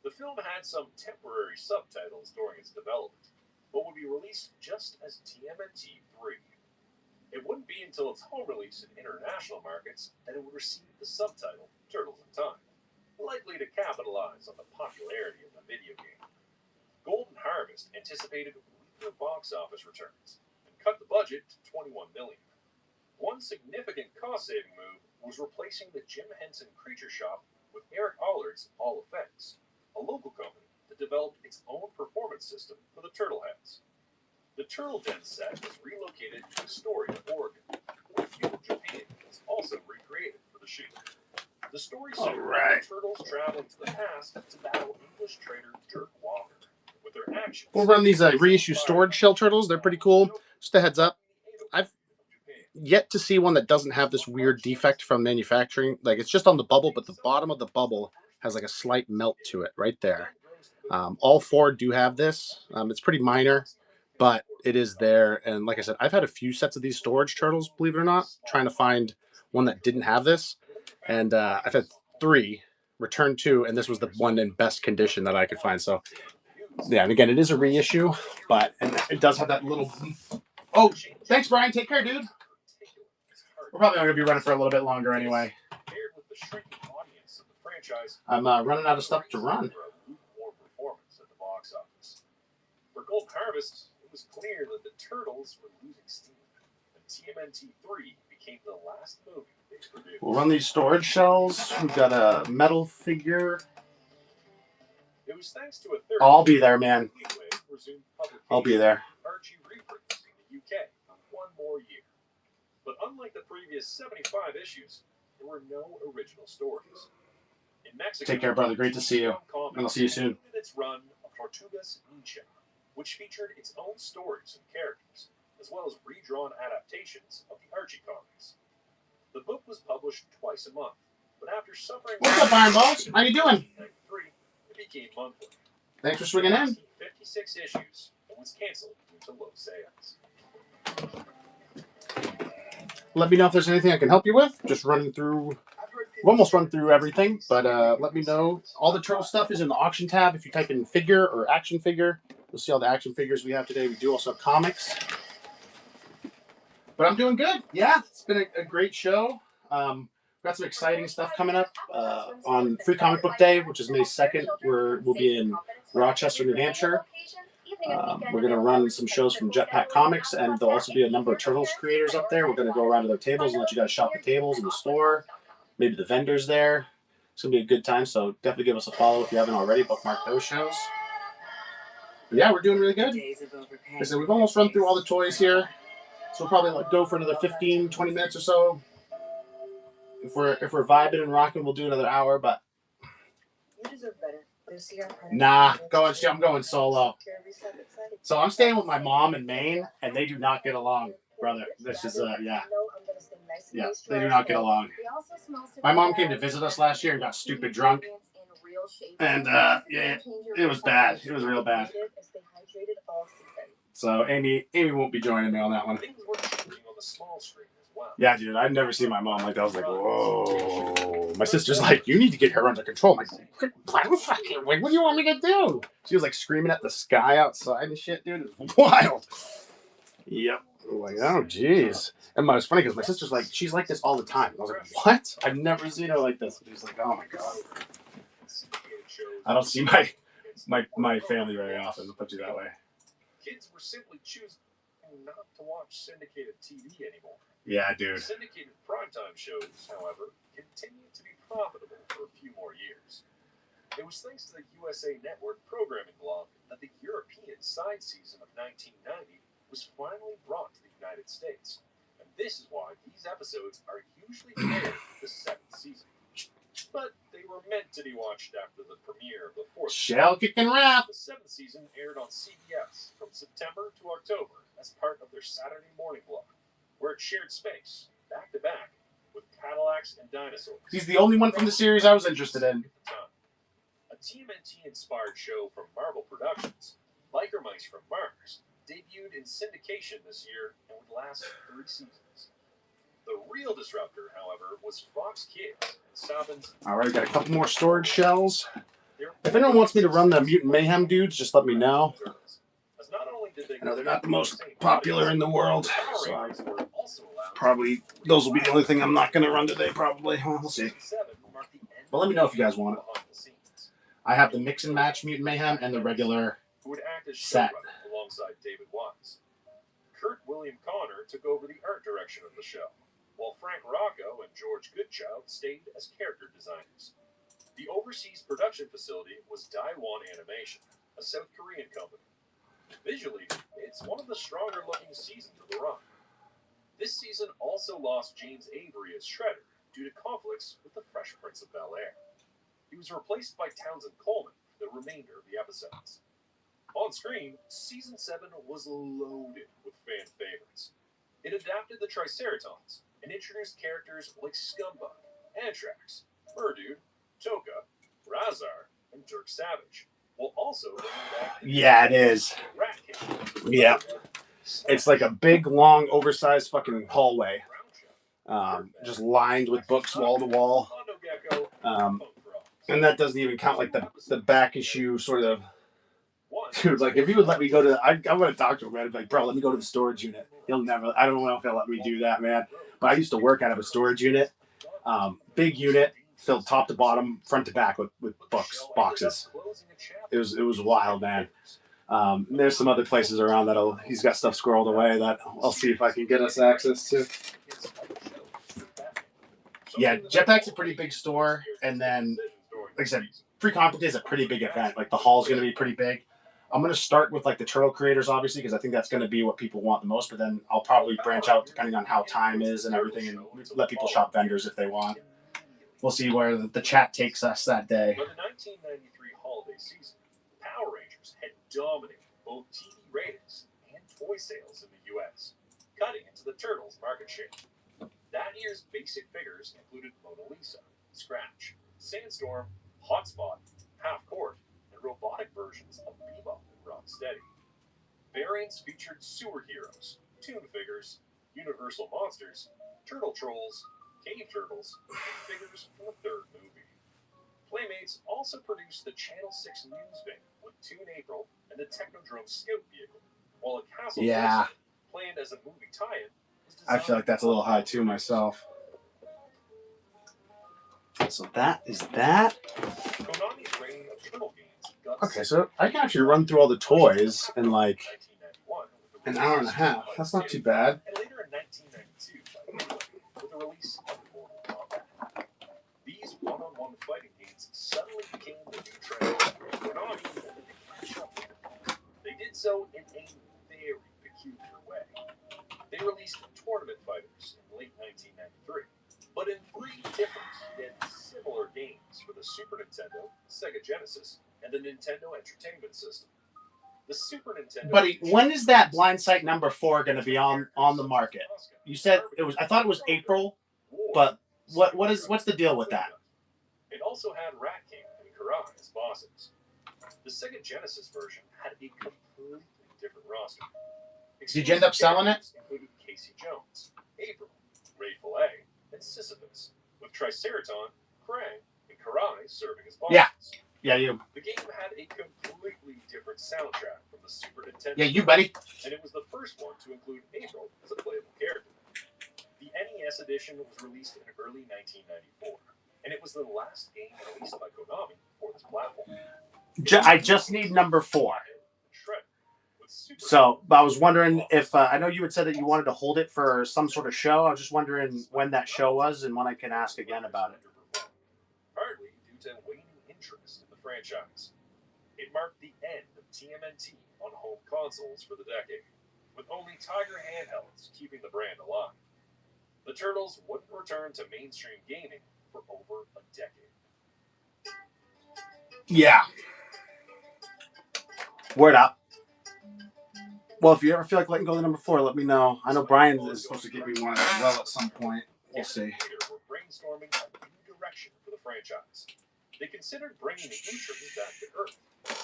The film had some temporary subtitles during its development, but would be released just as TMNT 3. It wouldn't be until its home release in international markets that it would receive the subtitle Turtles in Time, likely to capitalize on the popularity of the video game. Golden Harvest anticipated weaker box office returns and cut the budget to $21 million. One significant cost-saving move was replacing the Jim Henson Creature Shop with Eric Allard's All Effects, a local company that developed its own performance system for the Turtleheads. The Turtle Den set was relocated to Astoria, Oregon, where Feudal Japan was also recreated for the shoot. The story centered on the Turtles traveling to the past to battle English trader Dirk Walker. With their actions, We'll run these reissue storage shell turtles. They're pretty cool. Just a heads up. I've yet to see one that doesn't have this weird defect from manufacturing. Like, it's just on the bubble, but the bottom of the bubble has like a slight melt to it right there. All 4 do have this. It's pretty minor, but it is there. And like I said, I've had a few sets of these storage turtles, believe it or not, trying to find one that didn't have this. And I've had 3, returned 2, and this was the one in best condition that I could find. So yeah, and again, it is a reissue, but it does have that little... Oh, thanks, Brian. Take care, dude. We're probably not going to be running for a little bit longer anyway. I'm running out of stuff to run. For Golden Harvest, it was clear that the Turtles were losing steam, and TMNT 3 became the last movie they produced. We'll run these storage shells. We've got a metal figure. It was thanks to a third I'll be there, man. I'll be there. Archie more year. But unlike the previous 75 issues, there were no original stories. In Mexico, Take care, brother. Great to see you. And I'll see you soon. Its run of Tortugas Ninja, which featured its own stories and characters, as well as redrawn adaptations of the Archie comics. The book was published twice a month, but after suffering... What's up, Iron Balls? How you doing? It became monthly. Thanks for swinging in. 56 issues and was canceled due to low sales. Let me know if there's anything I can help you with. Just running through... We've almost run through everything, but let me know. All the turtle stuff is in the auction tab. If you type in figure or action figure, you'll see all the action figures we have today. We do also have comics. But I'm doing good. Yeah, it's been a great show. Got some exciting stuff coming up on Free Comic Book Day, which is May 2nd. We'll be in Rochester, New Hampshire. We're going to run some shows from Jetpack Comics, and there'll also be a number of Turtles creators up there. We're going to go around to their tables and let you guys shop the tables in the store. Maybe the vendors there. It's going to be a good time, so definitely give us a follow if you haven't already. Bookmark those shows. But yeah, we're doing really good. Like I said, we've almost run through all the toys here, so we'll probably go for another 15, 20 minutes or so. If we're vibing and rocking, we'll do another hour, but nah, I'm going solo. So I'm staying with my mom in Maine, and they do not get along, brother. This is yeah, they do not get along. My mom came to visit us last year and got stupid drunk, and yeah, it was bad. It was real bad. So Amy won't be joining me on that one. Yeah, dude, I've never seen my mom like that. I was like, whoa. My sister's like, you need to get her under control. I'm like, what do you want me to do? She was like screaming at the sky outside and shit, dude. It was wild. Yep. I'm like, oh, jeez. And it was funny because my sister's like, she's like this all the time. I was like, what? I've never seen her like this. She's like, oh my God. I don't see my family very often, to put you that way. Kids were simply choosing not to watch syndicated TV anymore. Yeah, dude. Syndicated primetime shows, however, continued to be profitable for a few more years. It was thanks to the USA Network programming block that the European side season of 1990 was finally brought to the United States. And this is why these episodes are usually aired the 7th season. But they were meant to be watched after the premiere of the 4th. Shell kick and rap. The 7th season aired on CBS from September to October as part of their Saturday morning block, where it shared space, back to back, with Cadillacs and dinosaurs. He's the only one from the series I was interested in. A TMNT-inspired show from Marvel Productions, Biker Mice from Mars, debuted in syndication this year and would last 3 seasons. The real disruptor, however, was Fox Kids and Saban's... Alright, got a couple more storage shells. If anyone wants me to run the Mutant Mayhem dudes, just let me know. I know they're not the most popular in the world, so probably those will be the only thing I'm not going to run today, probably. Well, we'll see. But let me know if you guys want it. I have the mix and match Mutant Mayhem and the regular set. Alongside David Wise. Kurt William Connor took over the art direction of the show, while Frank Rocco and George Goodchild stayed as character designers. The overseas production facility was Daiwan Animation, a South Korean company. Visually, it's one of the stronger-looking seasons of the run. This season also lost James Avery as Shredder due to conflicts with the Fresh Prince of Bel-Air. He was replaced by Townsend Coleman for the remainder of the episodes. On screen, Season 7 was loaded with fan favorites. It adapted the Triceratons and introduced characters like Scumbug, Anthrax, Murdude, Toka, Razar, and Dirk Savage. Will also yeah, it is. Yeah. It's like a big, long, oversized fucking hallway. Just lined with books wall to wall. And that doesn't even count like the back issue sort of. Dude, like if he would let me go to, I'm going to talk to him, man. I'd be like, bro, let me go to the storage unit. I don't know if he'll let me do that, man. But I used to work out of a storage unit. Big unit. Filled top to bottom, front to back with boxes. It was wild, man. There's some other places around that he's got stuff squirreled away that I'll see if I can get us access to. Yeah, Jetpack's a pretty big store, and then, like I said, Free Comic Book Day is a pretty big event. Like the hall's going to be pretty big. I'm going to start with like the turtle creators, obviously, because I think that's going to be what people want the most. But then I'll probably branch out depending on how time is and everything, and let people shop vendors if they want. We'll see where the chat takes us that day. By the 1993 holiday season, Power Rangers had dominated both TV ratings and toy sales in the U.S., cutting into the Turtles' market share. That year's basic figures included Mona Lisa, Scratch, Sandstorm, Hotspot, Half Court, and robotic versions of Bebop and Rocksteady. Variants featured sewer heroes, Toon figures, Universal monsters, Turtle Trolls, Cave Turtles, and figures from the third movie. Playmates also produced the Channel 6 news van with Toon April and the Technodrome Scout vehicle, while a Castle planned as a movie tie-in. I feel like that's a little high too myself. So that is that. Konami's reign of turtle games Okay, so I can actually run through all the toys in like an hour and a half. That's not too bad. And later in 1992, with the release of Mortal Kombat. These one-on-one fighting games suddenly became the new trend. Konami wanted to catch up. They did so in a very peculiar way. They released Tournament Fighters in late 1993, but in 3 different yet similar games for the Super Nintendo, Sega Genesis, and the Nintendo Entertainment System. The Super Nintendo. Buddy, when is that Blind Sight number 4 going to be on the market? You said it was. I thought it was April, but what's the deal with that? It also had Rat King and Karai as bosses. The Sega Genesis version had a completely different roster. Did you end up selling it? Included Casey Jones, April, Ray Fillet, and Sisyphus, with Triceraton, Krang, and Karai serving as bosses. Yeah, you. The game had a completely different soundtrack from the Super Nintendo. Yeah, you, buddy. And it was the first one to include April as a playable character. The NES edition was released in early 1994, and it was the last game released by Konami for this platform. I just need number 4. So, I was wondering if I know you had said that you wanted to hold it for some sort of show. I was just wondering when that show was and when I can ask again about it. Partly due to waning interest in the franchise. It marked the end of TMNT on home consoles for the decade, with only Tiger handhelds keeping the brand alive. The Turtles wouldn't return to mainstream gaming for over a decade. Yeah. Word up. Well, if you ever feel like letting go of the number 4, let me know. I know Brian is supposed to give me one as well at some point. We'll see. We're brainstorming a new direction for the franchise. They considered bringing the Intruders back to Earth,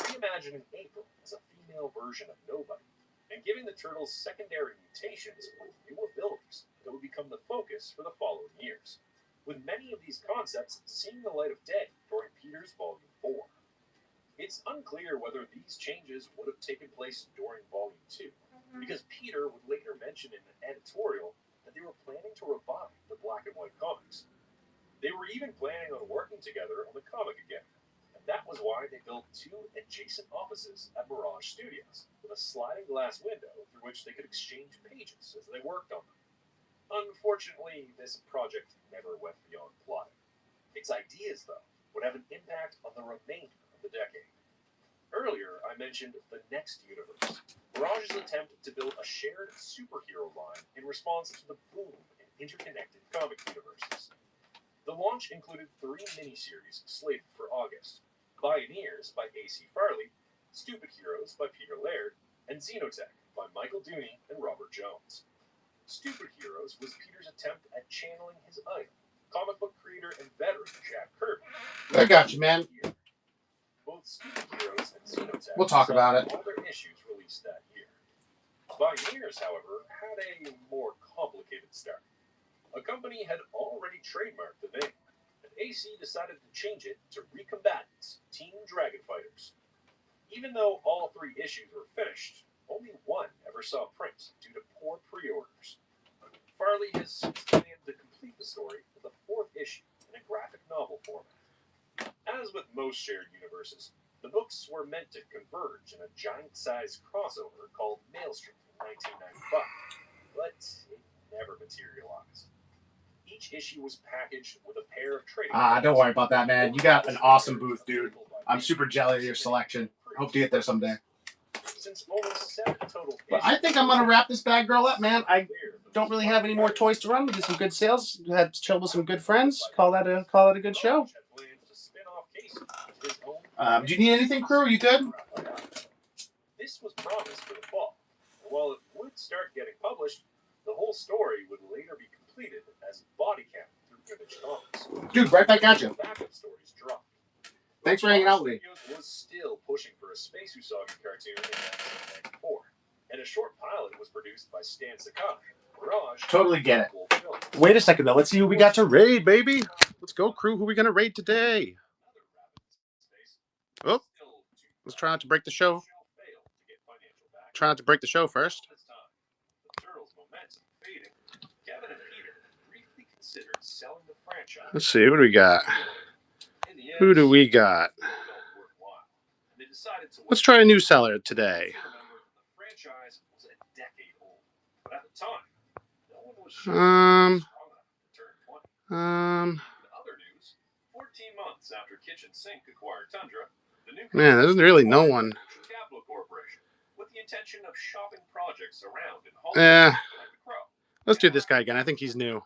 reimagining April as a female version of Nobody, and giving the Turtles secondary mutations with new abilities that would become the focus for the following years, with many of these concepts seeing the light of day during Peter's Volume 4. It's unclear whether these changes would have taken place during Volume 2, because Peter would later mention in an editorial that they were planning to revive the black and white comics. They were even planning on working together on the comic again, and that was why they built 2 adjacent offices at Mirage Studios, with a sliding glass window through which they could exchange pages as they worked on them. Unfortunately, this project never went beyond plotting. Its ideas, though, would have an impact on the remainder of the decade. Earlier, I mentioned the Next Universe, Mirage's attempt to build a shared superhero line in response to the boom in interconnected comic universes. The launch included 3 miniseries slated for August: Pioneers by A.C. Farley, Stupid Heroes by Peter Laird, and Xenotech by Michael Dooney and Robert Jones. Stupid Heroes was Peter's attempt at channeling his idol, comic book creator and veteran Jack Kirby. I got you, man. Both Stupid Heroes and Xenotech We'll talk about it. all their issues released that year. Pioneers, however, had a more complicated start. A company had already trademarked the name, and AC decided to change it to Recombatants Team Dragon Fighters. Even though all 3 issues were finished, only 1 ever saw print due to poor pre-orders. Farley has since planned to complete the story with a 4th issue in a graphic novel format. As with most shared universes, the books were meant to converge in a giant-sized crossover called Maelstrom in 1995, but it never materialized. Each issue was packaged with a pair of trading cards. Don't worry about that, man. You got an awesome booth, dude. I'm super jelly of your selection. Hope to get there someday. since only 7 total But I think I'm going to wrap this bad girl up, man. I don't really have any more toys to run. We did some good sales. Had chilled with some good friends. Call that a good show. Do you need anything, crew? Are you good? This was promised for the fall. And while it would start getting published, the whole story would later be completed as body count through Image Comics. Dude, right back at you. Backup stories dropped. Thanks for hanging out with me. Was still pushing for a Space Usagi cartoon in 1994, and a short pilot was produced by Stan Sakai. Mirage Totally get it. Wait a second, though. Let's see who we got to raid, baby. Let's go, crew. Who are we going to raid today? Oh, let's try not to break the show. Try not to break the show first. Let's see. What do we got? Who do we got? Let's try a new seller today. Man, there's really no one. Let's do this guy again. I think he's new.